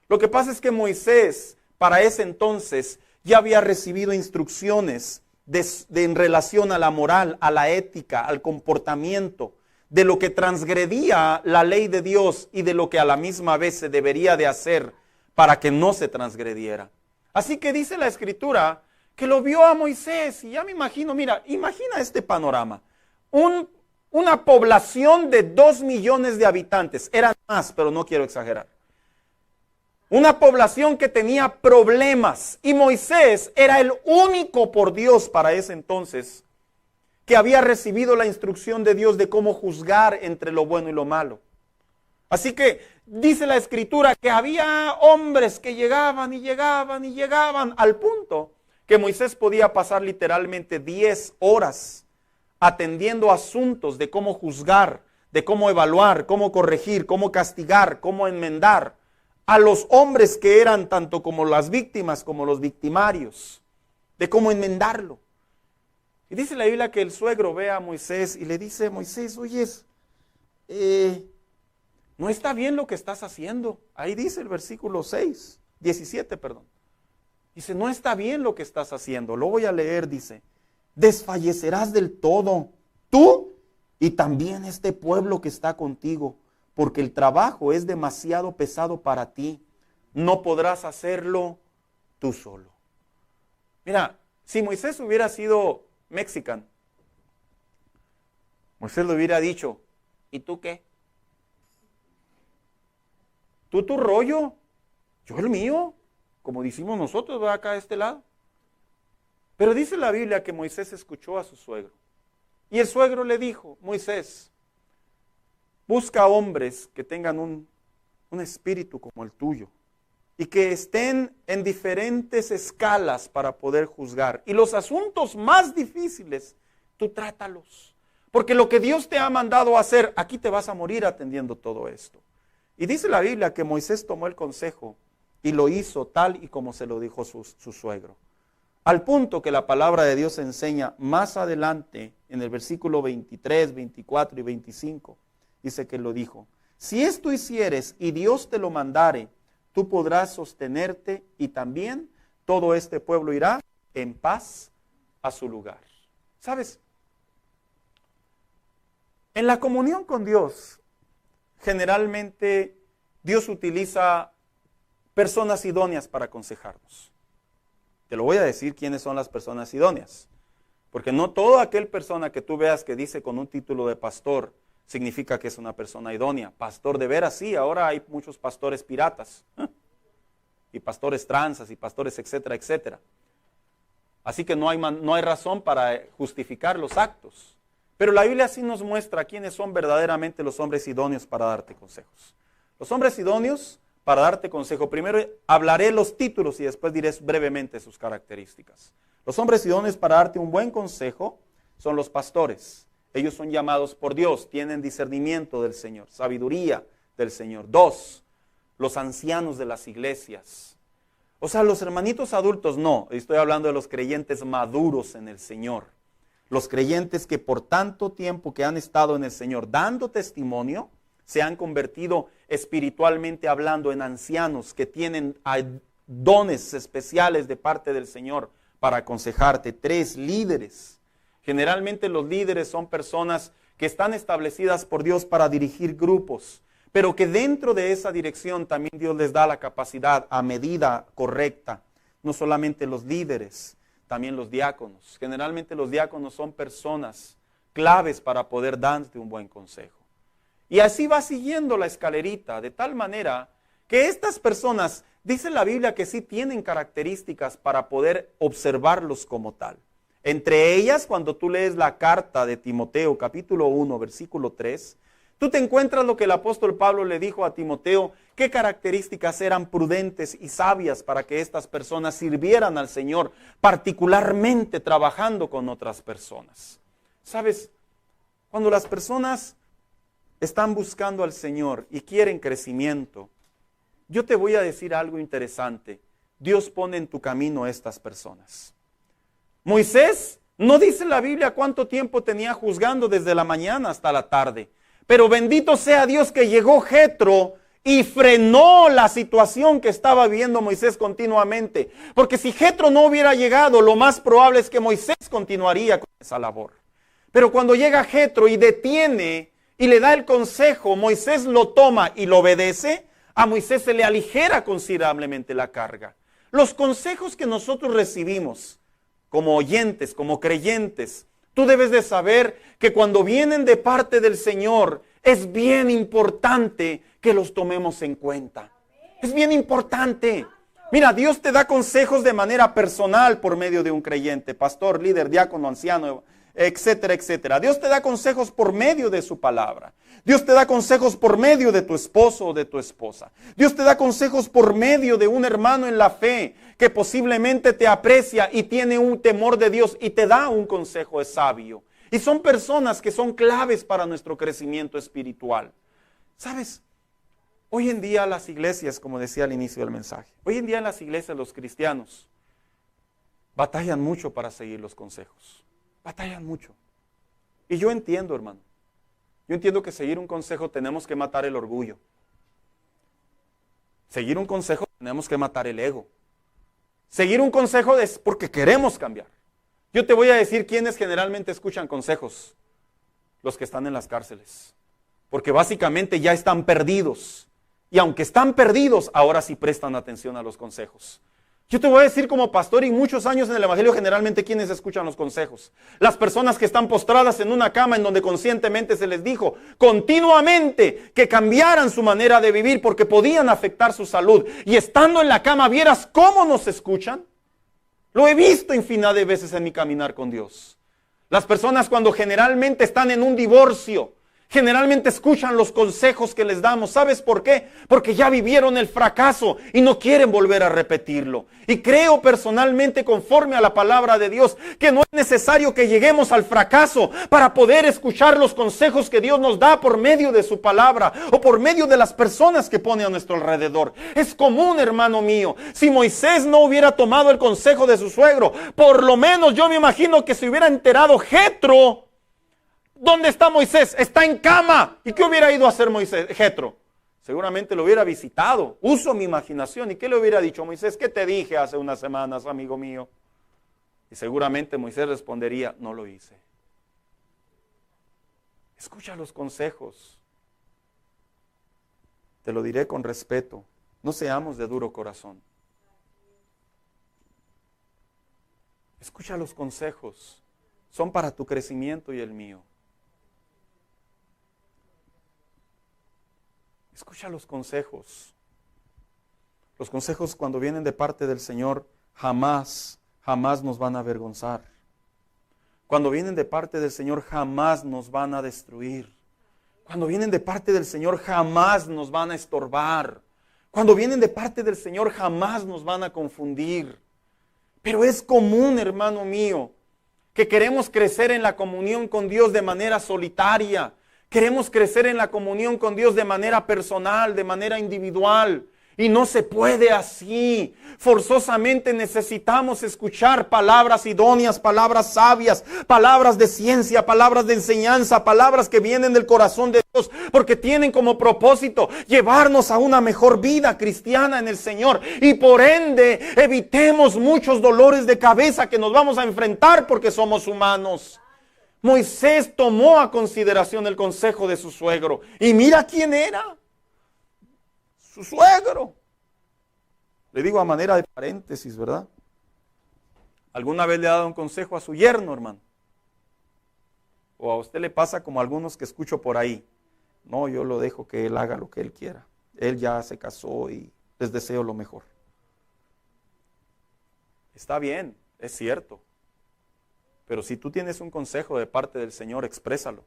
Lo que pasa es que Moisés, para ese entonces, ya había recibido instrucciones en relación a la moral, a la ética, al comportamiento, de lo que transgredía la ley de Dios y de lo que a la misma vez se debería de hacer para que no se transgrediera. Así que dice la Escritura que lo vio a Moisés, y ya me imagino, mira, imagina este panorama. Una población de 2 millones de habitantes, eran más, pero no quiero exagerar. Una población que tenía problemas, y Moisés era el único por Dios para ese entonces que había recibido la instrucción de Dios de cómo juzgar entre lo bueno y lo malo. Así que dice la Escritura que había hombres que llegaban y llegaban y llegaban al punto que Moisés podía pasar literalmente 10 horas atendiendo asuntos de cómo juzgar, de cómo evaluar, cómo corregir, cómo castigar, cómo enmendar a los hombres que eran tanto como las víctimas como los victimarios, de cómo enmendarlo. Y dice la Biblia que el suegro ve a Moisés y le dice: Moisés, oyes, no está bien lo que estás haciendo. Ahí dice el versículo 17. Dice, no está bien lo que estás haciendo. Lo voy a leer, dice: desfallecerás del todo, tú y también este pueblo que está contigo, porque el trabajo es demasiado pesado para ti. No podrás hacerlo tú solo. Mira, si Moisés hubiera sido mexicano, Moisés le hubiera dicho: ¿y tú qué? ¿Tú tu rollo? Yo el mío, como decimos nosotros, va acá a este lado. Pero dice la Biblia que Moisés escuchó a su suegro. Y el suegro le dijo: Moisés, busca hombres que tengan un espíritu como el tuyo y que estén en diferentes escalas para poder juzgar. Y los asuntos más difíciles, tú trátalos. Porque lo que Dios te ha mandado a hacer, aquí te vas a morir atendiendo todo esto. Y dice la Biblia que Moisés tomó el consejo y lo hizo tal y como se lo dijo su suegro. Al punto que la palabra de Dios enseña más adelante, en el versículo 23, 24 y 25, dice que lo dijo: si esto hicieres y Dios te lo mandare, tú podrás sostenerte y también todo este pueblo irá en paz a su lugar. ¿Sabes? En la comunión con Dios, generalmente Dios utiliza personas idóneas para aconsejarnos. Te lo voy a decir quiénes son las personas idóneas. Porque no toda aquella persona que tú veas que dice con un título de pastor significa que es una persona idónea. Pastor de veras, sí, ahora hay muchos pastores piratas. Y pastores tranzas y pastores etcétera, etcétera. Así que no hay razón para justificar los actos. Pero la Biblia sí nos muestra quiénes son verdaderamente los hombres idóneos para darte consejos. Los hombres idóneos para darte consejo. Primero hablaré los títulos y después diré brevemente sus características. Los hombres idóneos para darte un buen consejo son los pastores. Ellos son llamados por Dios, tienen discernimiento del Señor, sabiduría del Señor. 2, los ancianos de las iglesias. O sea, los hermanitos adultos no, estoy hablando de los creyentes maduros en el Señor. Los creyentes que por tanto tiempo que han estado en el Señor dando testimonio, se han convertido espiritualmente hablando en ancianos que tienen dones especiales de parte del Señor para aconsejarte. 3, líderes. Generalmente los líderes son personas que están establecidas por Dios para dirigir grupos, pero que dentro de esa dirección también Dios les da la capacidad a medida correcta. No solamente los líderes, también los diáconos. Generalmente los diáconos son personas claves para poder darte un buen consejo. Y así va siguiendo la escalerita, de tal manera que estas personas, dice la Biblia que sí tienen características para poder observarlos como tal. Entre ellas, cuando tú lees la carta de Timoteo, capítulo 1, versículo 3, tú te encuentras lo que el apóstol Pablo le dijo a Timoteo, qué características eran prudentes y sabias para que estas personas sirvieran al Señor, particularmente trabajando con otras personas. ¿Sabes? Cuando las personas están buscando al Señor y quieren crecimiento, yo te voy a decir algo interesante. Dios pone en tu camino a estas personas. Moisés No dice la Biblia cuánto tiempo tenía juzgando desde la mañana hasta la tarde. Pero bendito sea Dios que llegó Jetro y frenó la situación que estaba viviendo Moisés continuamente. Porque si Jetro no hubiera llegado, lo más probable es que Moisés continuaría con esa labor. Pero cuando llega Jetro y detiene y le da el consejo, Moisés lo toma y lo obedece, a Moisés se le aligera considerablemente la carga. Los consejos que nosotros recibimos como oyentes, como creyentes, tú debes de saber que cuando vienen de parte del Señor, es bien importante que los tomemos en cuenta. Es bien importante. Mira, Dios te da consejos de manera personal por medio de un creyente, pastor, líder, diácono, anciano, etcétera, etcétera. Dios te da consejos por medio de su palabra. Dios te da consejos por medio de tu esposo o de tu esposa. Dios te da consejos por medio de un hermano en la fe que posiblemente te aprecia y tiene un temor de Dios y te da un consejo sabio. Y son personas que son claves para nuestro crecimiento espiritual. ¿Sabes? Hoy en día las iglesias, como decía al inicio del mensaje, hoy en día en las iglesias los cristianos batallan mucho para seguir los consejos. Batallan mucho. Y yo entiendo, hermano. Yo entiendo que seguir un consejo tenemos que matar el orgullo. Seguir un consejo tenemos que matar el ego. Seguir un consejo es porque queremos cambiar. Yo te voy a decir quiénes generalmente escuchan consejos. Los que están en las cárceles. Porque básicamente ya están perdidos. Y aunque están perdidos, ahora sí prestan atención a los consejos. Yo te voy a decir como pastor y muchos años en el evangelio generalmente quienes escuchan los consejos. Las personas que están postradas en una cama en donde conscientemente se les dijo continuamente que cambiaran su manera de vivir porque podían afectar su salud. Y estando en la cama, ¿vieras cómo nos escuchan? Lo he visto infinidad de veces en mi caminar con Dios. Las personas cuando generalmente están en un divorcio, generalmente escuchan los consejos que les damos. ¿Sabes por qué? Porque ya vivieron el fracaso y no quieren volver a repetirlo. Y creo personalmente, conforme a la palabra de Dios, que no es necesario que lleguemos al fracaso para poder escuchar los consejos que Dios nos da por medio de su palabra o por medio de las personas que pone a nuestro alrededor. Es común, hermano mío, si Moisés no hubiera tomado el consejo de su suegro, por lo menos yo me imagino que se hubiera enterado Jetro. ¿Dónde está Moisés? Está en cama. ¿Y qué hubiera ido a hacer Jetro? Seguramente lo hubiera visitado. Uso mi imaginación. ¿Y qué le hubiera dicho Moisés? ¿Qué te dije hace unas semanas, amigo mío? Y seguramente Moisés respondería, no lo hice. Escucha los consejos. Te lo diré con respeto. No seamos de duro corazón. Escucha los consejos. Son para tu crecimiento y el mío. Escucha los consejos. Los consejos cuando vienen de parte del Señor jamás nos van a avergonzar. Cuando vienen de parte del Señor jamás nos van a destruir. Cuando vienen de parte del Señor jamás nos van a estorbar. Cuando vienen de parte del Señor jamás nos van a confundir. Pero es común, hermano mío, que queremos crecer en la comunión con Dios de manera solitaria. Queremos crecer en la comunión con Dios de manera personal, de manera individual. Y no se puede así. Forzosamente necesitamos escuchar palabras idóneas, palabras sabias, palabras de ciencia, palabras de enseñanza, palabras que vienen del corazón de Dios, porque tienen como propósito llevarnos a una mejor vida cristiana en el Señor. Y por ende evitemos muchos dolores de cabeza que nos vamos a enfrentar porque somos humanos. Moisés tomó a consideración el consejo de su suegro. Y mira quién era. Su suegro. Le digo a manera de paréntesis, ¿verdad? ¿Alguna vez le ha dado un consejo a su yerno, hermano? ¿O a usted le pasa como a algunos que escucho por ahí? No, yo lo dejo que él haga lo que él quiera. Él ya se casó y les deseo lo mejor. Está bien, es cierto. Pero si tú tienes un consejo de parte del Señor, exprésalo.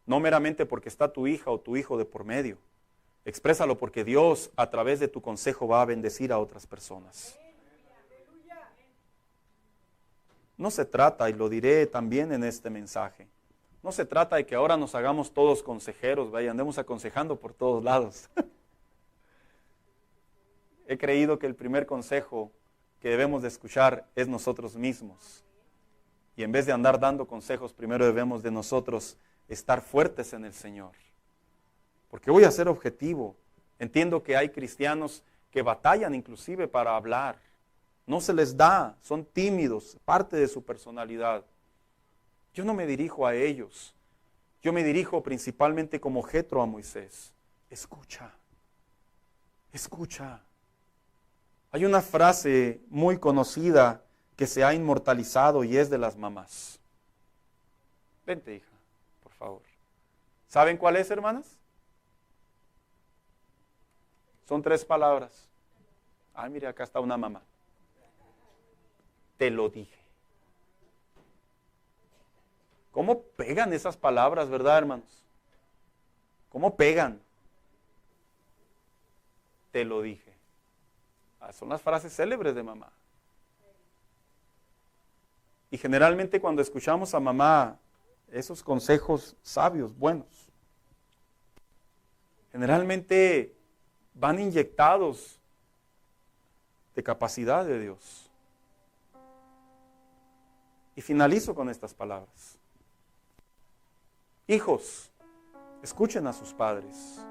No meramente porque está tu hija o tu hijo de por medio. Exprésalo porque Dios a través de tu consejo va a bendecir a otras personas. No se trata, y lo diré también en este mensaje, no se trata de que ahora nos hagamos todos consejeros, vaya, andemos aconsejando por todos lados. He creído que el primer consejo que debemos de escuchar es nosotros mismos. Y en vez de andar dando consejos, primero debemos de nosotros estar fuertes en el Señor. Porque voy a ser objetivo. Entiendo que hay cristianos que batallan inclusive para hablar. No se les da, son tímidos, parte de su personalidad. Yo no me dirijo a ellos. Yo me dirijo principalmente como Jetro a Moisés. Escucha, escucha. Hay una frase muy conocida que se ha inmortalizado y es de las mamás. Vente, hija, por favor. ¿Saben cuál es, hermanas? Son 3 palabras. Ay, mire, acá está una mamá. Te lo dije. ¿Cómo pegan esas palabras, verdad, hermanos? ¿Cómo pegan? Te lo dije. Son las frases célebres de mamá. Y generalmente cuando escuchamos a mamá esos consejos sabios, buenos, generalmente van inyectados de capacidad de Dios. Y finalizo con estas palabras. Hijos, escuchen a sus padres.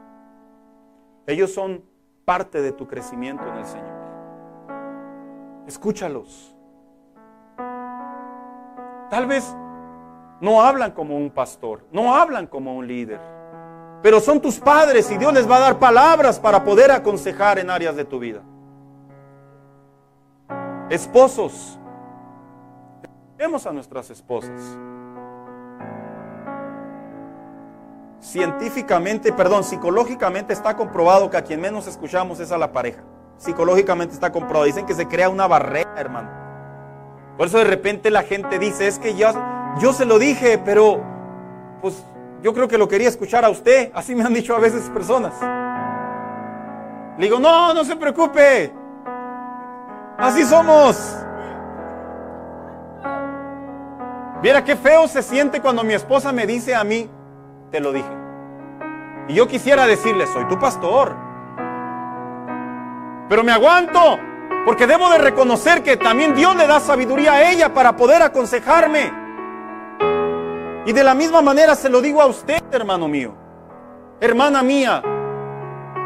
Ellos son parte de tu crecimiento en el Señor. Escúchalos. Tal vez no hablan como un pastor, no hablan como un líder, pero son tus padres y Dios les va a dar palabras para poder aconsejar en áreas de tu vida. Esposos, escuchemos a nuestras esposas. Psicológicamente está comprobado que a quien menos escuchamos es a la pareja. Psicológicamente está comprobado. Dicen que se crea una barrera, hermano. Por eso de repente la gente dice, es que yo se lo dije, pero pues yo creo que lo quería escuchar a usted. Así me han dicho a veces personas. Le digo, no se preocupe. Así somos. Viera qué feo se siente cuando mi esposa me dice a mí, te lo dije. Y yo quisiera decirle, soy tu pastor. Pero me aguanto, porque debo de reconocer que también Dios le da sabiduría a ella para poder aconsejarme. Y de la misma manera se lo digo a usted, hermano mío, hermana mía.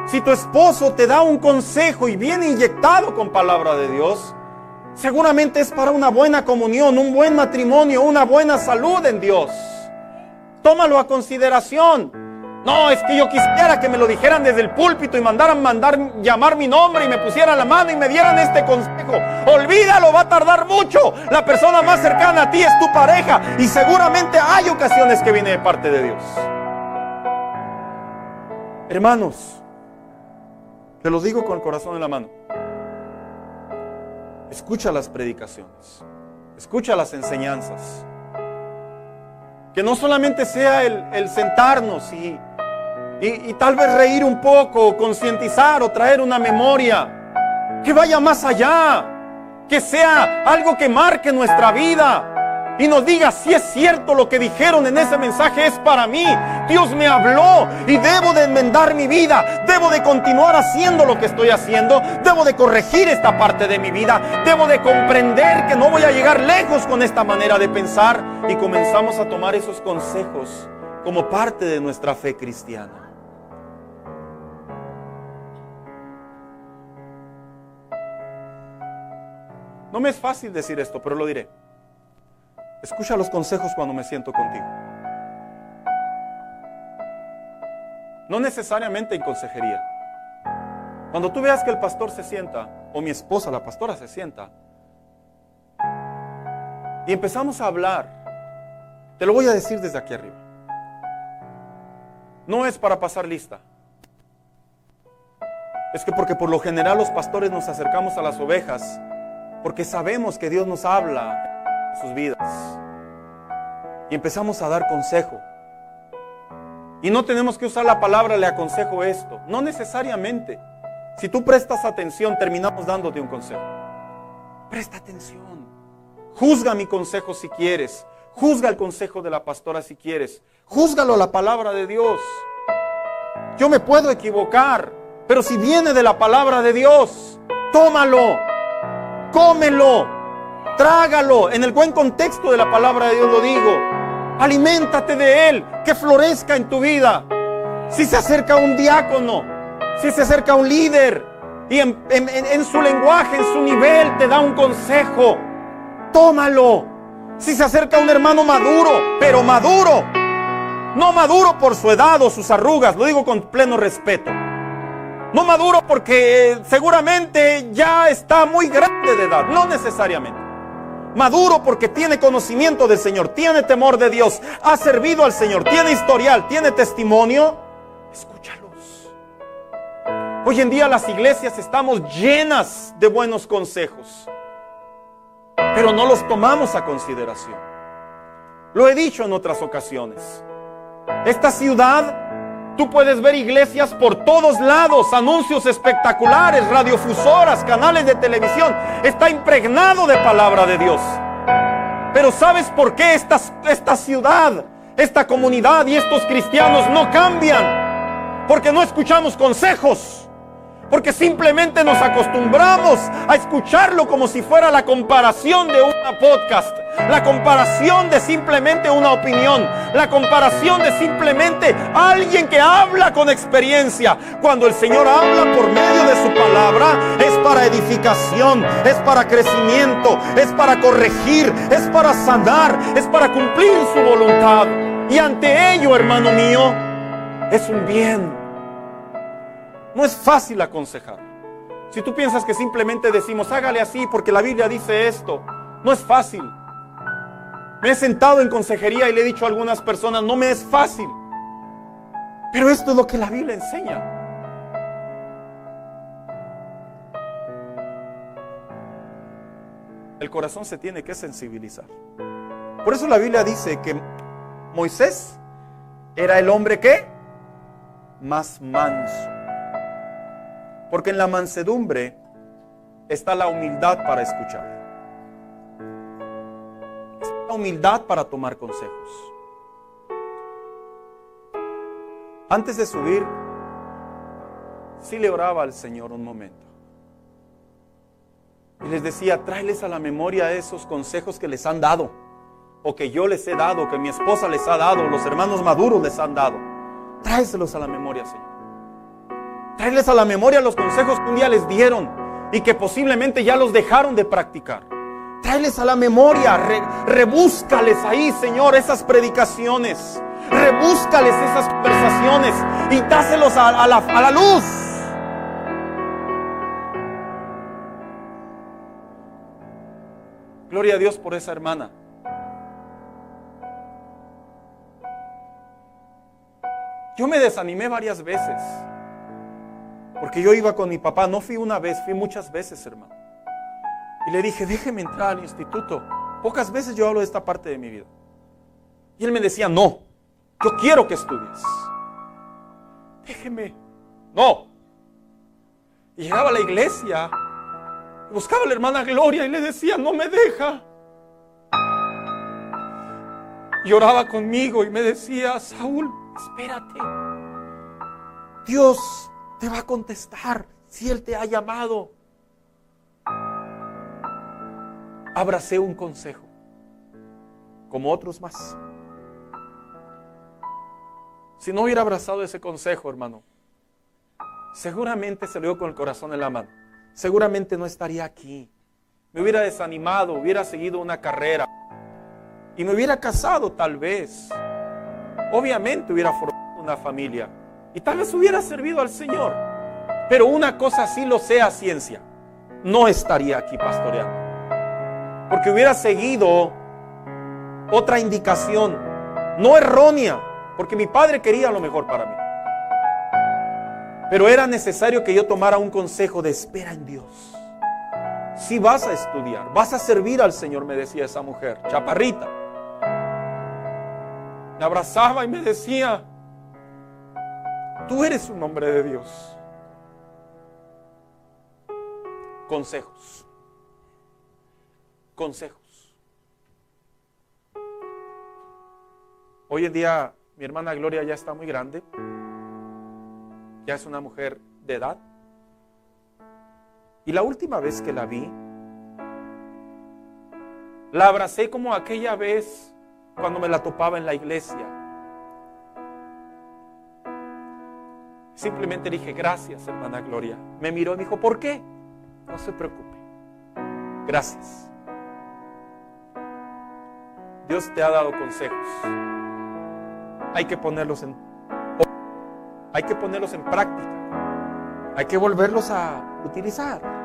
Si tu esposo te da un consejo y viene inyectado con palabra de Dios, seguramente es para una buena comunión, un buen matrimonio, una buena salud en Dios. Tómalo a consideración. No, es que yo quisiera que me lo dijeran desde el púlpito y llamar mi nombre y me pusieran la mano y me dieran este consejo. Olvídalo, va a tardar mucho. La persona más cercana a ti es tu pareja y seguramente hay ocasiones que viene de parte de Dios. Hermanos, te los digo con el corazón en la mano. Escucha las predicaciones, escucha las enseñanzas. Que no solamente sea el sentarnos y tal vez reír un poco, concientizar o traer una memoria. Que vaya más allá. Que sea algo que marque nuestra vida. Y nos diga si es cierto lo que dijeron en ese mensaje es para mí. Dios me habló y debo de enmendar mi vida. Debo de continuar haciendo lo que estoy haciendo. Debo de corregir esta parte de mi vida. Debo de comprender que no voy a llegar lejos con esta manera de pensar. Y comenzamos a tomar esos consejos como parte de nuestra fe cristiana. No me es fácil decir esto, pero lo diré. Escucha los consejos cuando me siento contigo. No necesariamente en consejería. Cuando tú veas que el pastor se sienta, o mi esposa, la pastora, se sienta, y empezamos a hablar, te lo voy a decir desde aquí arriba. No es para pasar lista. Es que porque por lo general los pastores nos acercamos a las ovejas, porque sabemos que Dios nos habla en sus vidas. Y empezamos a dar consejo. Y no tenemos que usar la palabra le aconsejo esto. No necesariamente. Si tú prestas atención, terminamos dándote un consejo. Presta atención. Juzga mi consejo si quieres. Juzga el consejo de la pastora si quieres. Júzgalo a la palabra de Dios. Yo me puedo equivocar, pero si viene de la palabra de Dios, tómalo. Cómelo, Trágalo, en el buen contexto de la palabra de Dios lo digo. Aliméntate de Él, que florezca en tu vida. Si se acerca un diácono, si se acerca un líder y en su lenguaje, en su nivel te da un consejo, tómalo. Si se acerca un hermano maduro, pero maduro, no maduro por su edad o sus arrugas, lo digo con pleno respeto. No maduro porque seguramente ya está muy grande de edad, no necesariamente. Maduro porque tiene conocimiento del Señor, tiene temor de Dios, ha servido al Señor, tiene historial, tiene testimonio. Escúchalos. Hoy en día las iglesias estamos llenas de buenos consejos, pero no los tomamos a consideración. Lo he dicho en otras ocasiones. Esta ciudad, tú puedes ver iglesias por todos lados, anuncios espectaculares, radiofusoras, canales de televisión. Está impregnado de palabra de Dios. Pero ¿sabes por qué esta ciudad, esta comunidad y estos cristianos no cambian? Porque no escuchamos consejos. Porque simplemente nos acostumbramos a escucharlo como si fuera la comparación de una podcast, la comparación de simplemente una opinión, la comparación de simplemente alguien que habla con experiencia. Cuando el Señor habla por medio de su palabra, es para edificación, es para crecimiento, es para corregir, es para sanar, es para cumplir su voluntad. Y ante ello, hermano mío, es un bien. No es fácil aconsejar. Si tú piensas que simplemente decimos, hágale así porque la Biblia dice esto, no es fácil. Me he sentado en consejería y le he dicho a algunas personas, no me es fácil. Pero esto es lo que la Biblia enseña. El corazón se tiene que sensibilizar. Por eso la Biblia dice que Moisés era el hombre ¿qué? Más manso. Porque en la mansedumbre está la humildad para escuchar. Está la humildad para tomar consejos. Antes de subir, sí le oraba al Señor un momento. Y les decía, tráeles a la memoria esos consejos que les han dado. O que yo les he dado, que mi esposa les ha dado, los hermanos maduros les han dado. Tráeselos a la memoria, Señor. Tráeles a la memoria los consejos que un día les dieron y que posiblemente ya los dejaron de practicar. Tráeles a la memoria, rebúscales ahí, Señor, esas predicaciones. Rebúscales esas conversaciones y dáselos a la luz. Gloria a Dios por esa hermana. Yo me desanimé varias veces. Porque yo iba con mi papá, no fui una vez, fui muchas veces, hermano. Y le dije, déjeme entrar al instituto. Pocas veces yo hablo de esta parte de mi vida. Y él me decía, no, yo quiero que estudies. Déjeme. No. Y llegaba a la iglesia, buscaba a la hermana Gloria y le decía, no me deja. Y oraba conmigo y me decía, Saúl, espérate. Dios te va a contestar si Él te ha llamado. Abracé un consejo, como otros más. Si no hubiera abrazado ese consejo, hermano, seguramente se lo dio con el corazón en la mano. Seguramente no estaría aquí. Me hubiera desanimado, hubiera seguido una carrera y me hubiera casado tal vez. Obviamente hubiera formado una familia. Y tal vez hubiera servido al Señor. Pero una cosa sí lo sé a ciencia. No estaría aquí pastoreando. Porque hubiera seguido otra indicación. No errónea. Porque mi padre quería lo mejor para mí. Pero era necesario que yo tomara un consejo de espera en Dios. Si vas a estudiar, vas a servir al Señor, me decía esa mujer, chaparrita. Me abrazaba y me decía, tú eres un hombre de Dios. Consejos. Consejos. Hoy en día mi hermana Gloria ya está muy grande. Ya es una mujer de edad. Y la última vez que la vi, La abracé como aquella vez cuando me la topaba en la iglesia. Simplemente dije, gracias, hermana Gloria. Me miró y me dijo, ¿por qué? No se preocupe. Gracias. Dios te ha dado consejos. Hay que ponerlos en práctica. Hay que volverlos a utilizar.